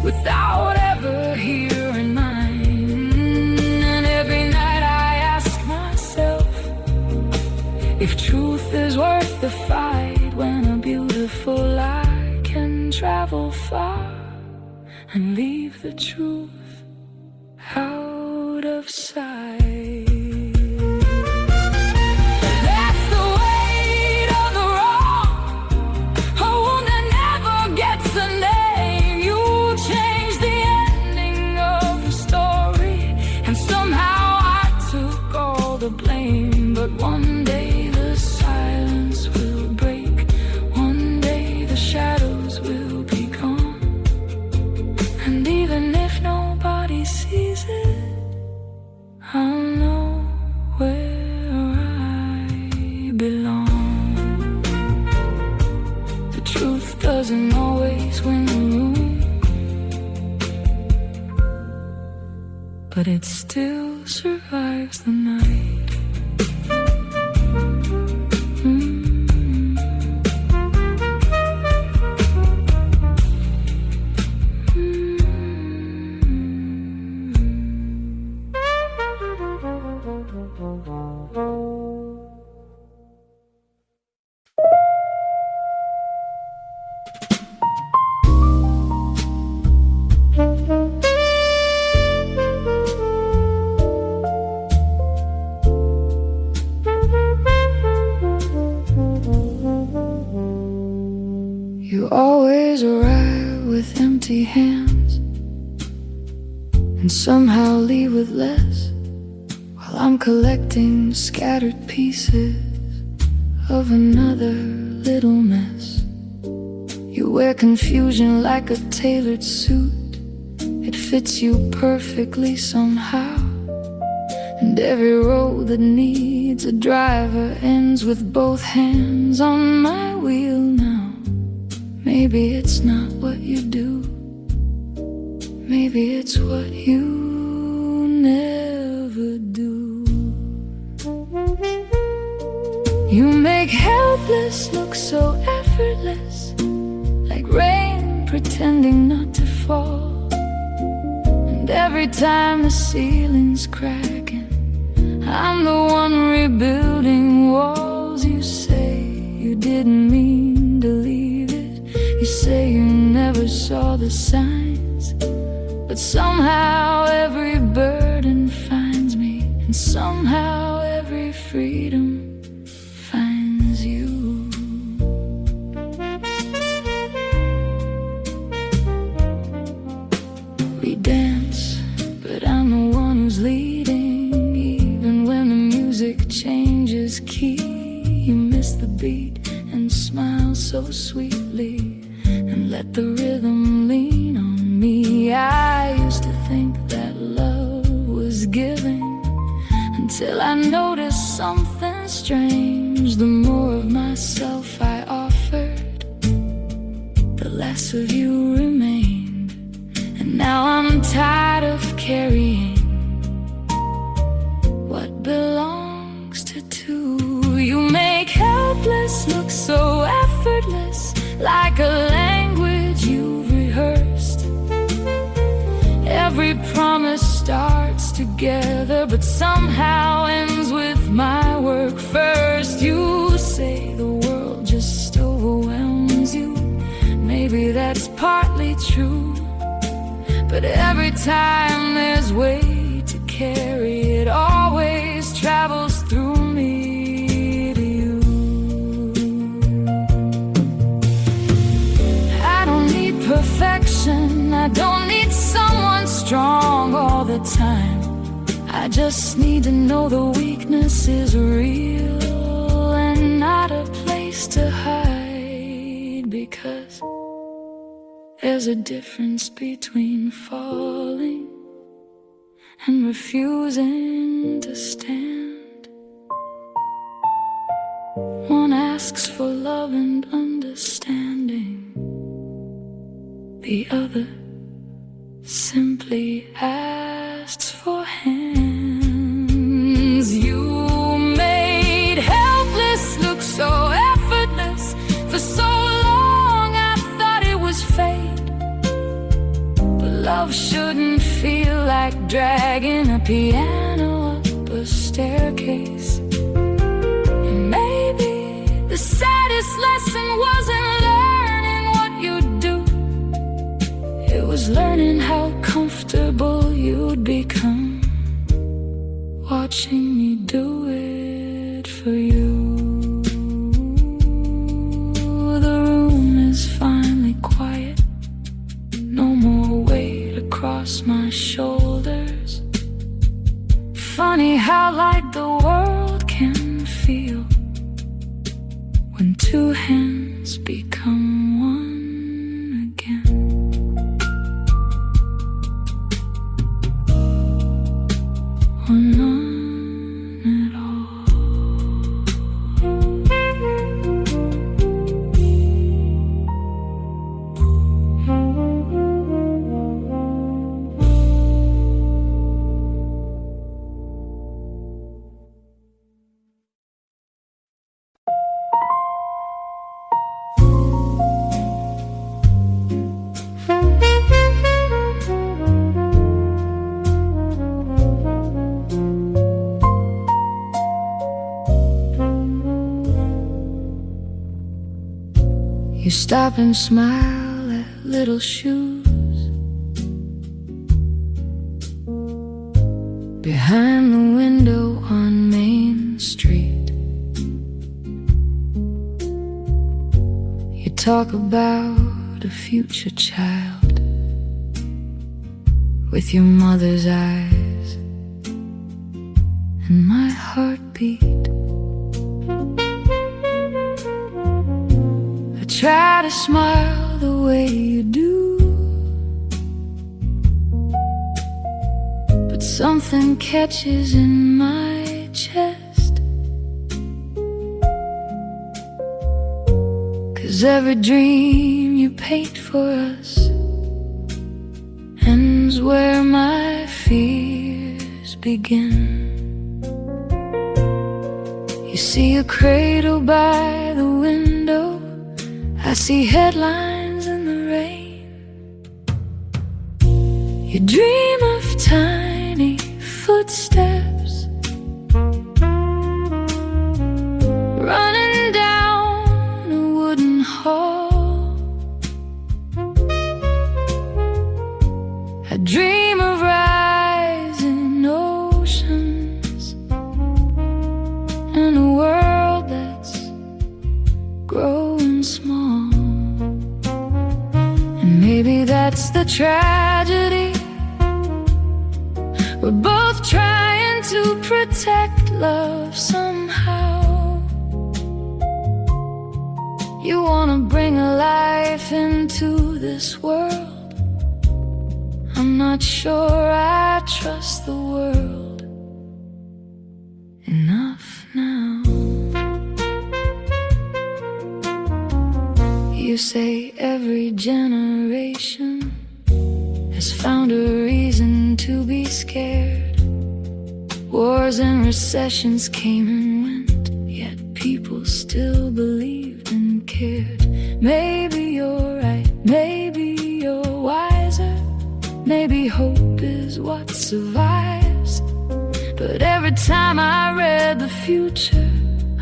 without ever hearing mine. And every night I ask myself if truth is worth the fight, when a beautiful lie can travel far and leave the truth out of sight. That's the weight of the wrong, a wound that never gets a name. You changed the ending of the story, and somehow I took all the blame. But one day the silence will break, one day the shadows will be gone, and even if nobody sees it, I'll know where I belong. The truth doesn't always win the room, but it still survives the night. You always arrive with empty hands and somehow leave with less, while I'm collecting scattered pieces of another little mess. You wear confusion like a tailored suit, it fits you perfectly somehow, and every road that needs a driver ends with both hands on my wheel now. Maybe it's not what you do, maybe it's what you never do. You make helpless look so effortless, like rain pretending not to fall. And every time the ceiling's cracking, I'm the one rebuilding walls. You say you didn't mean to leave it, you say you never saw the signs, but somehow every burden finds me, and somehow every freedom finds you. We dance, but I'm the one who's leading. Even when the music changes key, you miss the beat and smile so sweetly, and let the rhythm lean on me. I used to think that love was giving, until I noticed something strange. The more of myself I offered, the less of you remained. like a language you've rehearsed. Every promise starts together, but somehow ends with my work first. You say the world just overwhelms you. Maybe that's partly true, but every time there's weight to carry, it always travels through me to you. I don't need perfection, I don't need someone strong all the time. I just need to know the weakness is real and not a place to hide, because there's a difference between falling and refusing to stand. One asks for love and understanding, the other simply asks for hands. You made helpless look so effortless. For so long I thought it was fate, but love shouldn't feel like dragging a piano up a staircase. And maybe the saddest lesson wasn't learning what you'd do, it was learning how comfortable you'd become, watching me do it for you. The room is finally quiet, no more weight across my shoulders. Funny how light the world can feel when two hands become one again. Or none at all. You stop and smile at little shoes behind the window on Main Street. You talk about a future child with your mother's eyes and my heartbeat. Try to smile the way you do, but something catches in my chest. 'Cause every dream you paint for us ends where my fears begin. You see a cradle by the window, I see headlines in the rain. You dream of tiny footsteps running down a wooden hall. I dream of rising oceans and a world that's growing small. Maybe that's the tragedy. We're both trying to protect love somehow. You wanna bring a life into this world. I'm not sure I trust the world enough now. You say every generation has found a reason to be scared. Wars and recessions came and went, yet people still believed and cared. Maybe hope is what survives. But every time I read the future,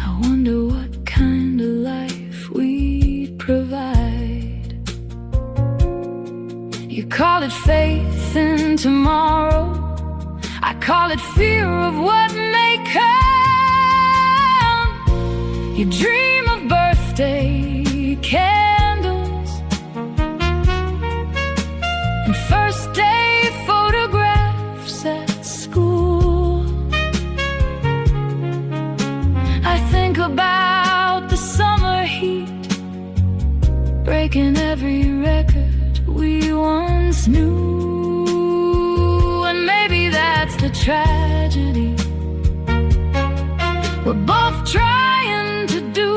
I wonder what kind of life we'd provide. You call it faith in tomorrow, I call it fear of what may come. You dream of birthday candles and first day photographs at school. I think about the summer heat breaking every record we once knew. And maybe that's the tragedy, we're both trying to do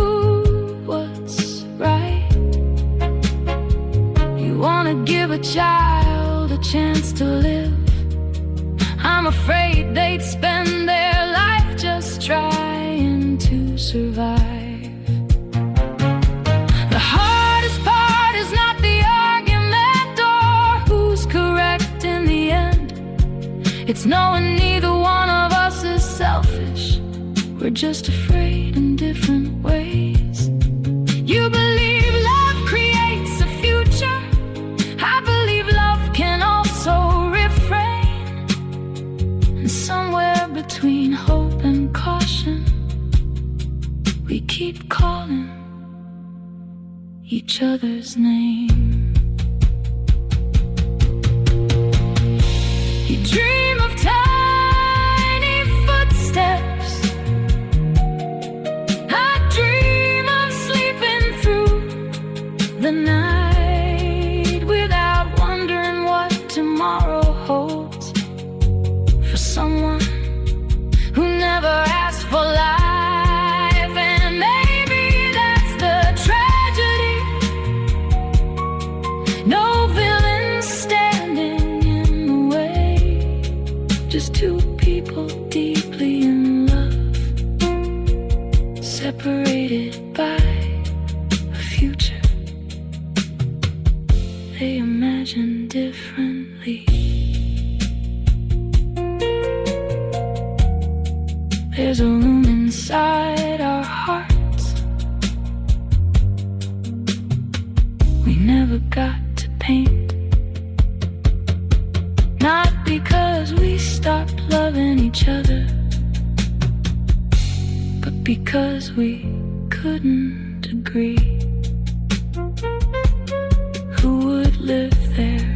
what's right. You wanna give a child a chance to live, I'm afraid they'd spend their life just trying to survive. The hardest part is not the argument or who's correct in the end. It's knowing neither one of us is selfish, we're just afraid in different ways. You believe love creates a future, I believe love can also refrain. And somewhere between hope and caution, we keep calling each other's name. You dream of tiny footsteps, I dream of sleeping through the night without wondering what tomorrow holds for someone who never asked for life. And maybe that's the tragedy, no villain standing in the way, just two people deeply in love, separated by a future they imagine differently. There's a room inside our hearts we never got to paint, not because we stopped loving each other, but because we couldn't agree who would live there.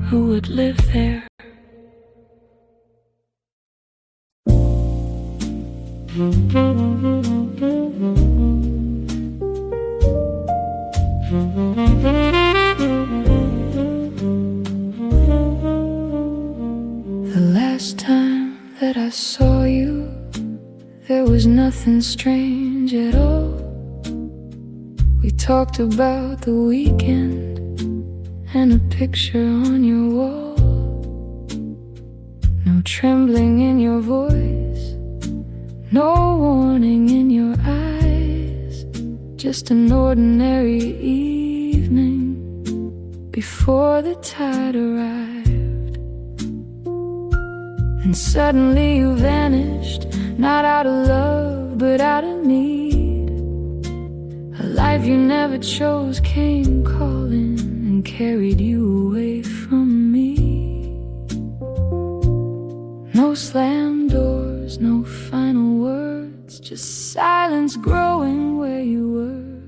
Who would live there? The last time that I saw you, there was nothing strange at all. We talked about the weekend and a picture on your wall. No trembling in your voice, no warning in your eyes, just an ordinary evening before the tide arrived. And suddenly you vanished, not out of love but out of need. A life you never chose came calling and carried you away from me. No slammed doors, no final words, just silence growing where you were.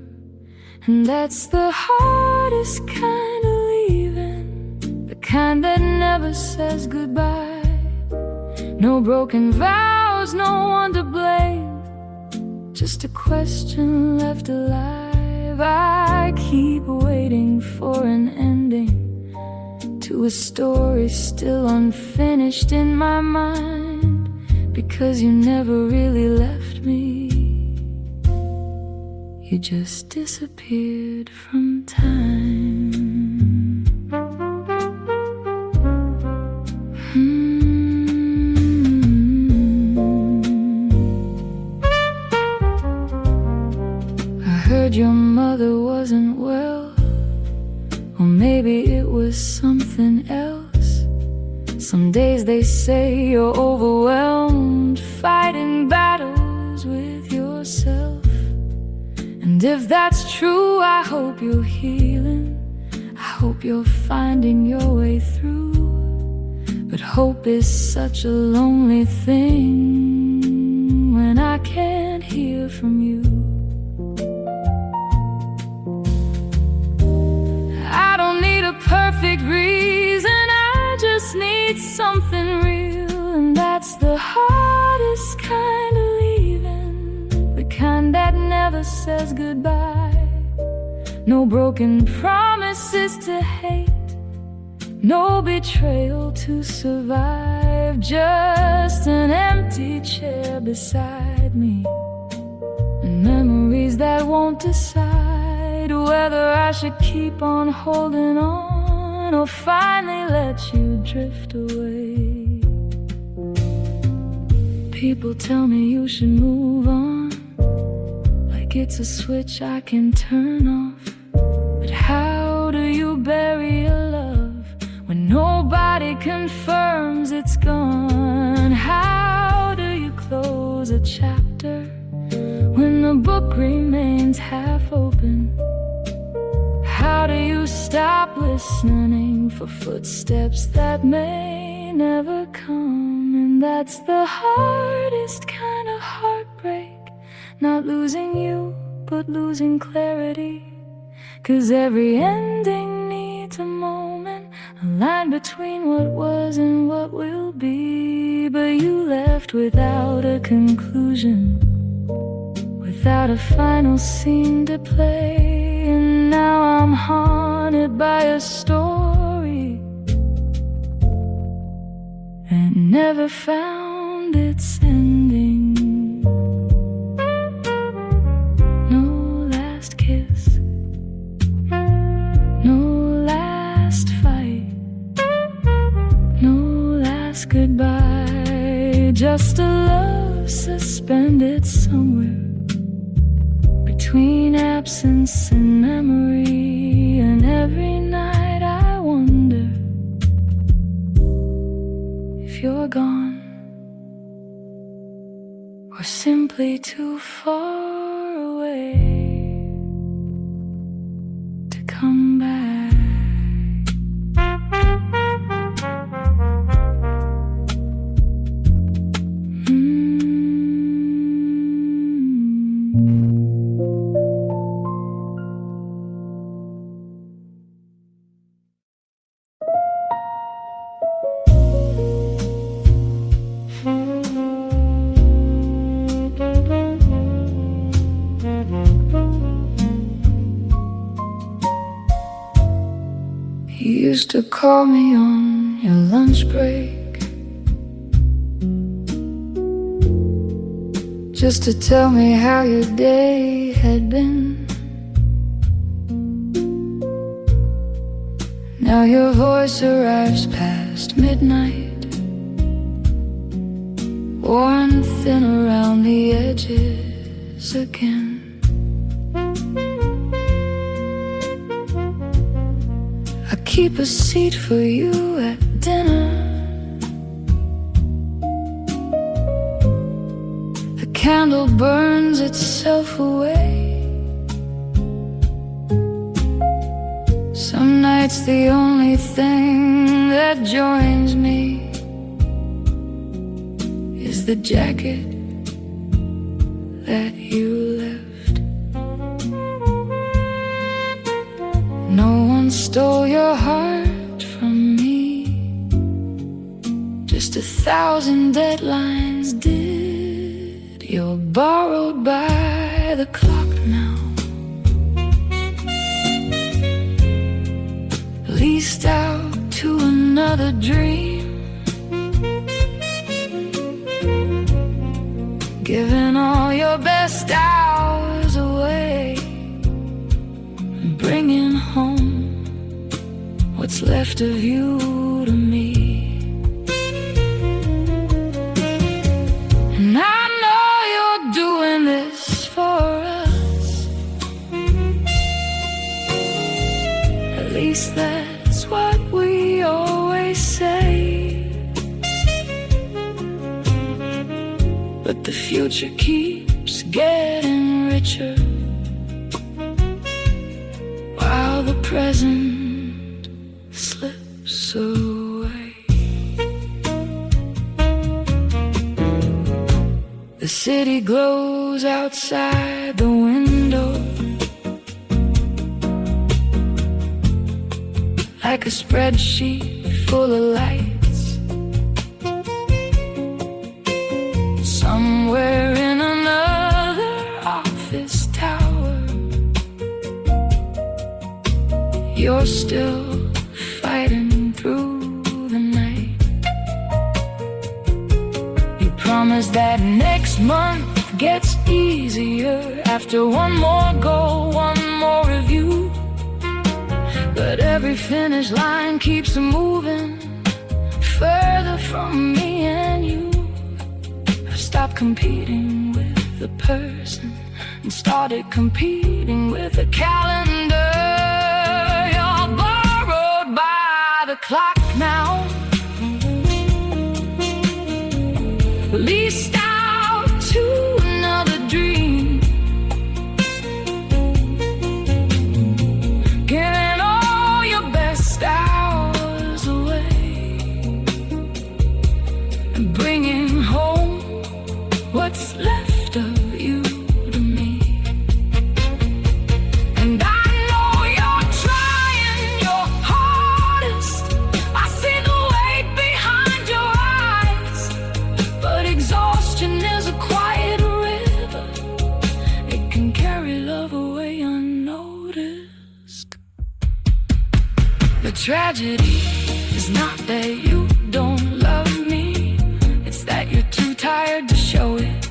And that's the hardest kind of leaving, the kind that never says goodbye. No broken vows, no one to blame, just a question left alive. I keep waiting for an ending to a story still unfinished in my mind, because you never really left me. You just disappeared from time. heard your mother wasn't well, or maybe it was something else. Some days they say you're overwhelmed, fighting battles with yourself. And if that's true, I hope you're healing. I hope you're finding your way through. But hope is such a lonely thing when I can't hear from you. I don't need a perfect reason, I just need something real. And that's the hardest kind of leaving, the kind that never says goodbye. No broken promises to hate, no betrayal to survive, just an empty chair beside me, and memories that won't decide whether I should keep on holding on or finally let you drift away. People tell me you should move on, like it's a switch I can turn off. But how do you bury a love when nobody confirms it's gone? How do you close a chapter when the book remains half open? How do you stop listening for footsteps that may never come? And that's the hardest kind of heartbreak, not losing you, but losing clarity. 'Cause every ending needs a moment, a line between what was and what will be. But you left without a conclusion, without a final scene to play. And now I'm haunted by a story that never found its ending. No last kiss, no last fight, no last goodbye, just a love suspended somewhere between absence and memory. And every night I wonder if you're gone or simply too far away to come back. You used to call me on your lunch break, just to tell me how your day had been. Now your voice arrives past midnight, worn thin around the edges again. I keep a seat for you at dinner. The candle burns itself away. Some nights the only thing that joins me is the jacket that you left. No one stole your heart from me, just 1,000 deadlines did. You're borrowed by the clock now, leased out to another dream, giving all your best hours away, bringing home what's left of you to me. And I know you're doing this for us, least that's what we always say. But the future keeps getting richer, while the present slips away. The city glows outside the window like a spreadsheet full of lights. Somewhere in another office tower, you're still fighting through the night. You promise that next month gets easier after one more goal, one more review. But every finish line keeps moving further from me and you. I've stopped competing with the person and started competing with the calendar. You're borrowed by the clock now, leased out to another dream, giving all your best hours away and bringing home what's left of you to me. And I know you're trying your hardest. I see the weight behind your eyes, but exhaustion is a quiet river. It can carry love away unnoticed. The tragedy is not that you don't love me, it's that you're too tired to show it.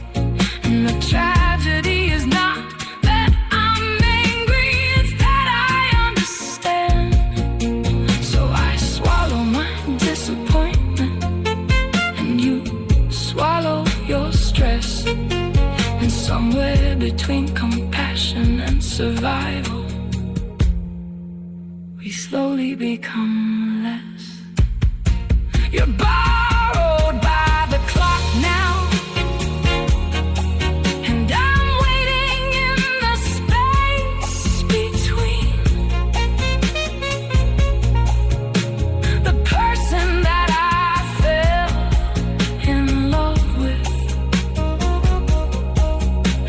And the tragedy is not that I'm angry, it's that I understand. So I swallow my disappointment, and you swallow your stress. And somewhere between compassion and survival, we slowly become less. You're borrowed by the clock now, and I'm waiting in the space between the person that I fell in love with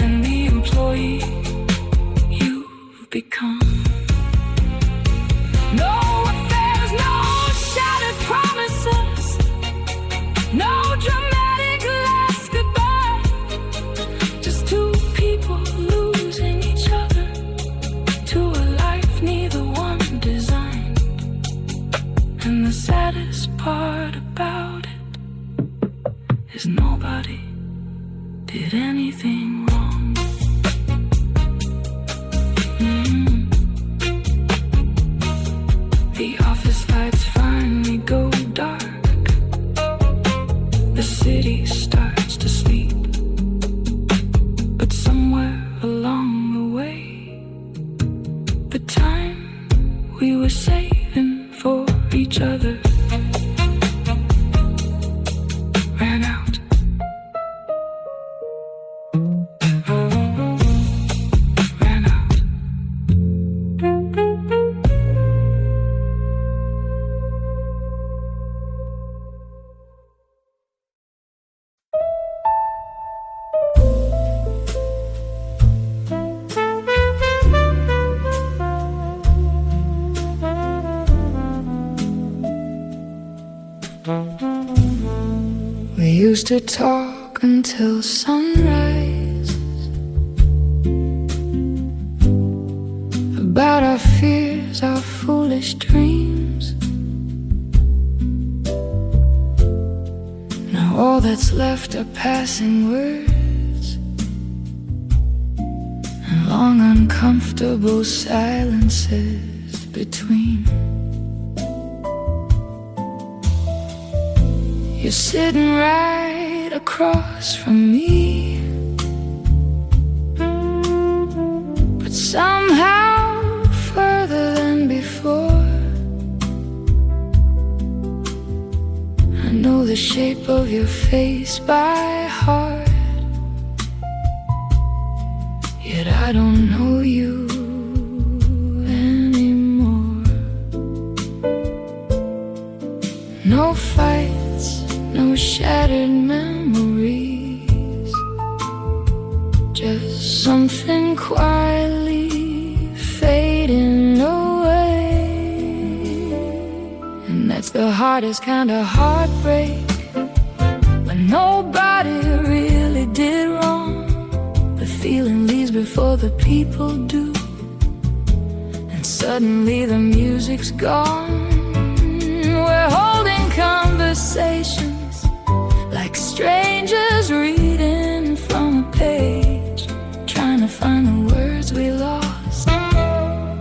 and the employee you've become. No affairs, no shattered promises, no dramatic last goodbye. Just two people losing each other to a life neither one designed. And the saddest part about it is nobody did anything wrong. The office lights finally go dark, the city starts to sleep. But somewhere along the way, the time we were saving for each other ran out. Ran out. We used to talk until sunrise about our fears, our foolish dreams. Now all that's left are passing words and long uncomfortable silences between. You're sitting right across from me, but somehow further than before. the shape of your face by heart, yet I don't know you anymore. No fights, no shattered memories, just something quietly fading away. And that's the hardest kind of heartbreak, when nobody really did wrong. The feeling leaves before the people do, and suddenly the music's gone. We're holding conversations like strangers reading from a page, trying to find the words we lost,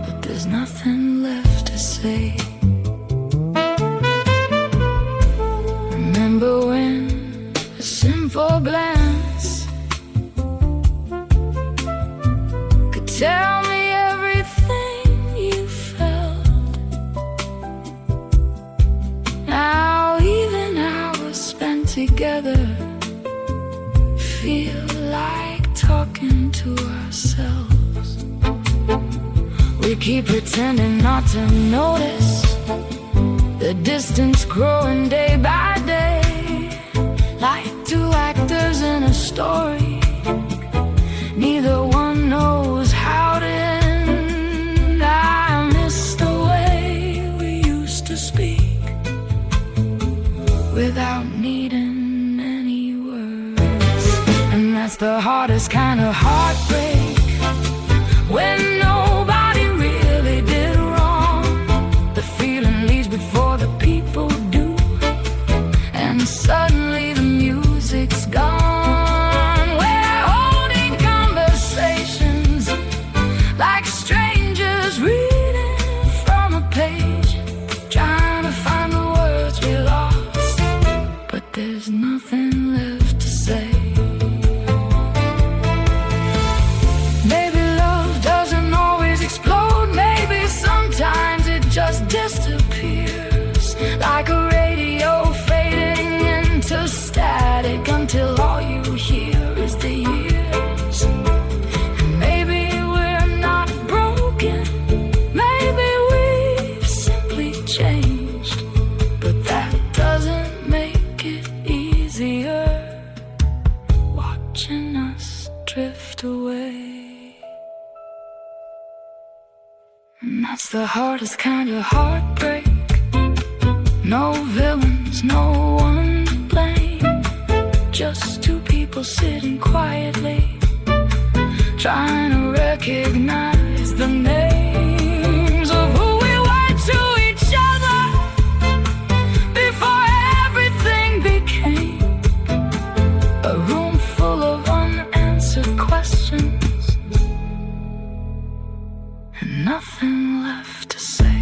but there's nothing left to say. Remember when a simple glance could tell me everything you felt? Now even hours spent together feel like talking to ourselves. We keep pretending not to notice the distance growing day by day, like two actors in a story. Neither one knows how to end. I miss the way we used to speak without needing any words. And that's the hardest kind of heartbreak, when nobody really did wrong. The feeling leaves before the people do, and suddenly the music's gone. We're holding conversations like strangers reading from a page, trying to find the words we lost, but there's nothing left to say. Maybe love doesn't always explode. Maybe sometimes it just disappears, like a radio fading into static, until all you hear is the years. And maybe we're not broken, maybe we've simply changed, but that doesn't make it easier, watching us drift away. And that's the hardest kind of heartbreak. No villains, no one to blame, just two people sitting quietly, trying to recognize the names of who we were to each other before everything became a room full of unanswered questions and nothing left to say.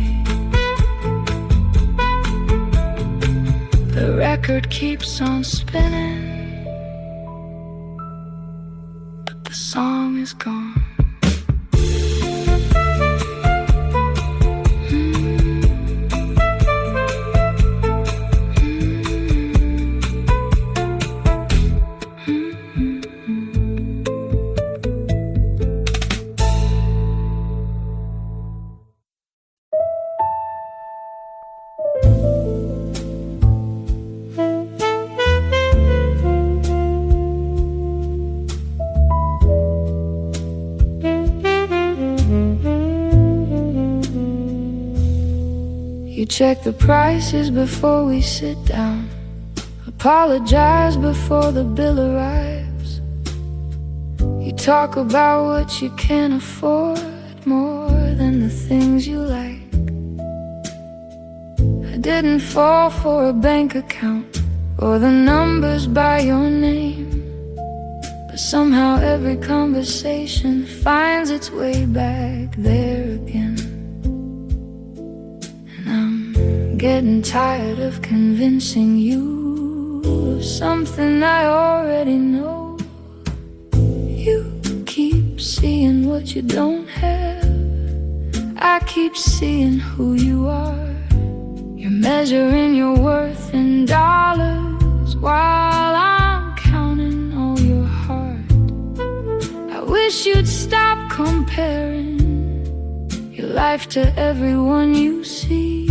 The record keeps on spinning, but the song is gone. You check the prices before we sit down, apologize before the bill arrives. You talk about what you can't afford more than the things you like. I didn't fall for a bank account or the numbers by your name, but somehow every conversation finds its way back there again. Getting tired of convincing you of something I already know. You keep seeing what you don't have, I keep seeing who you are. You're measuring your worth in dollars while I'm counting all your heart. I wish you'd stop comparing your life to everyone you see,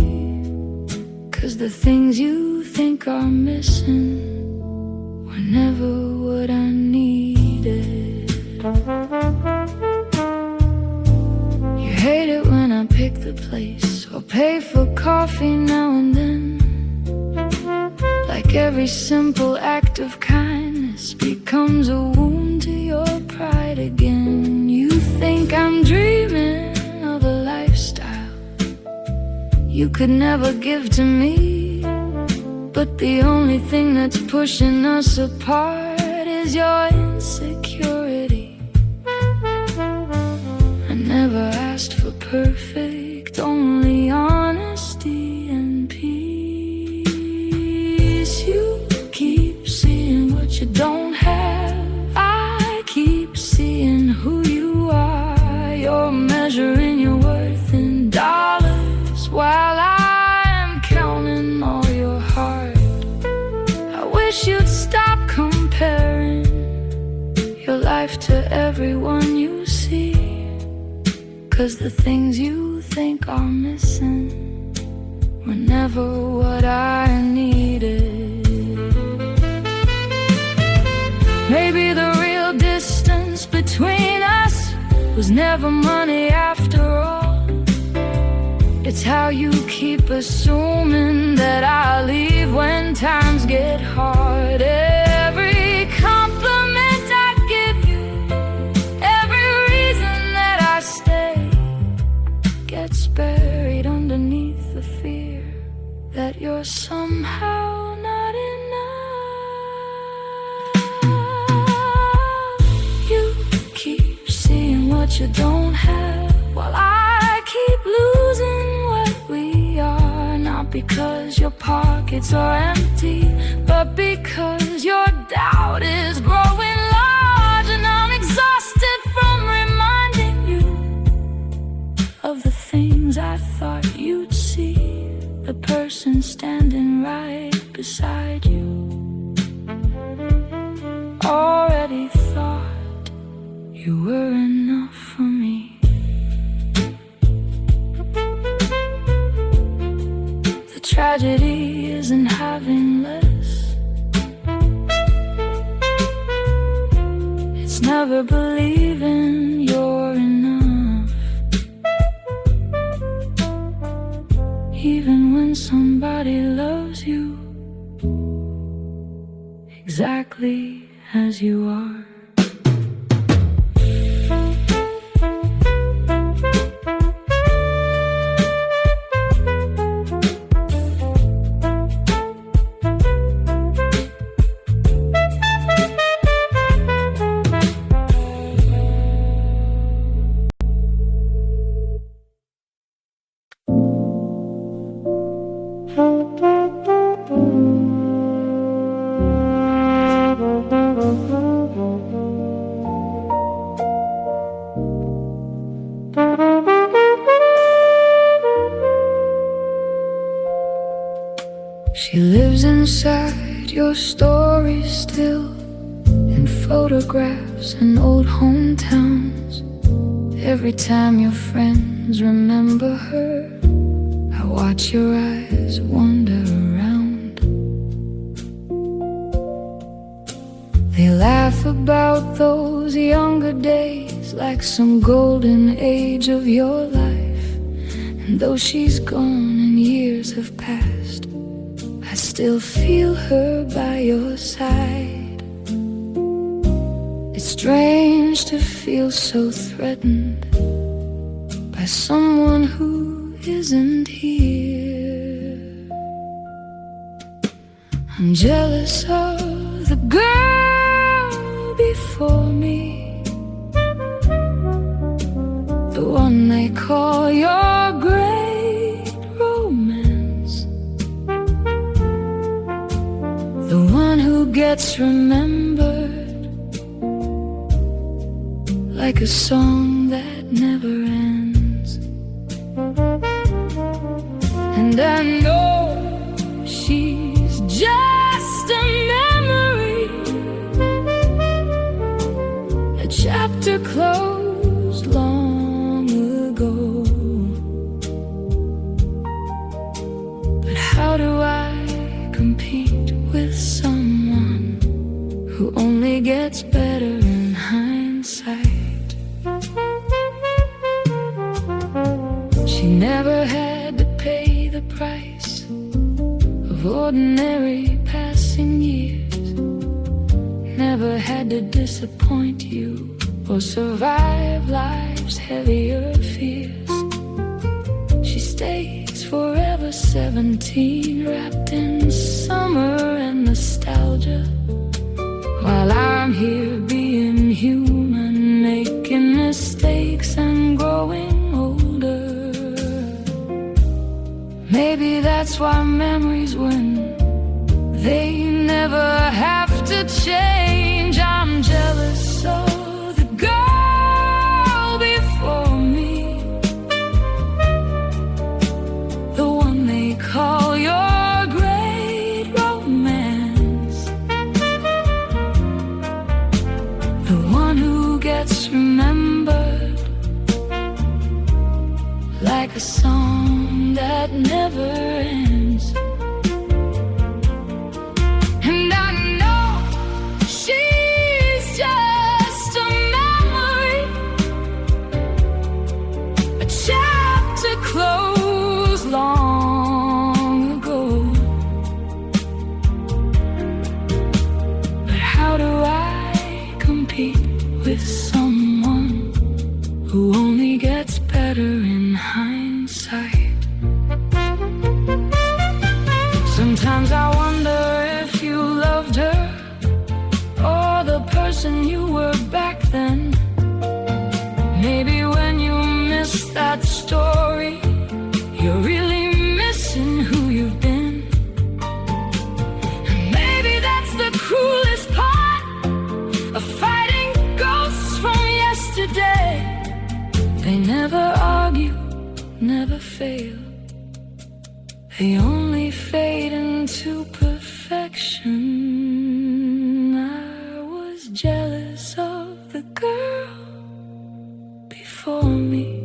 'cause the things you think are missing were never what I needed. You hate it when I pick the place or pay for coffee now and then. Like every simple act of kindness becomes a wound to your pride again. You think I'm dreaming of a lifestyle you could never give to me, but the only thing that's pushing us apart is your insecurity. I never asked for perfect, only honesty and peace. You keep seeing what you don't have, I keep seeing who you are. You're measuring your worth in dollars while I'm counting all your heart. I wish you'd stop comparing your life to everyone you see, 'cause the things you think are missing were never what I needed. Maybe the real distance between us was never money after all. It's how you keep assuming that I'll leave when times get hard. Every compliment I give you, every reason that I stay, gets buried underneath the fear that you're somehow not enough. You keep seeing what you don't have while I keep losing what we are. Not because your pockets are empty, but because your doubt is growing large. And I'm exhausted from reminding you of the things I thought you'd see, the person standing right beside you. Already thought you were enough for me. The tragedy isn't having less, it's never believing you're enough. Even when somebody loves you exactly as you are. She lives inside your stories still, in photographs and old hometowns. Every time your friends remember her, I watch your eyes wander around. They laugh about those younger days like some golden age of your life. And though she's gone and years have passed, I still feel her by your side. It's strange to feel so threatened by someone who isn't here. I'm jealous of the girl before me, the one they call your great romance, the one who gets remembered like a song that never ends. And I know she's just a She never had to pay the price of ordinary passing years, never had to disappoint you or survive life's heavier fears. She stays forever 17, wrapped in summer and nostalgia, while I'm here being human, making mistakes and growing older. Maybe that's why memories win, they never have to change. I'm jealous of the girl before me, the one they call your great romance, the one who gets remembered like a song that never ends. And I know she's just a memory, a chapter closed long ago. But how do I compete with someone who only gets better in hindsight? Sometimes I wonder if you loved her or the person you were back then. Maybe when you miss that story, you're really missing who you've been. And maybe that's the cruelest part of fighting ghosts from yesterday. They never argue, never fail, they only fade into perfection. I was jealous of the girl before me.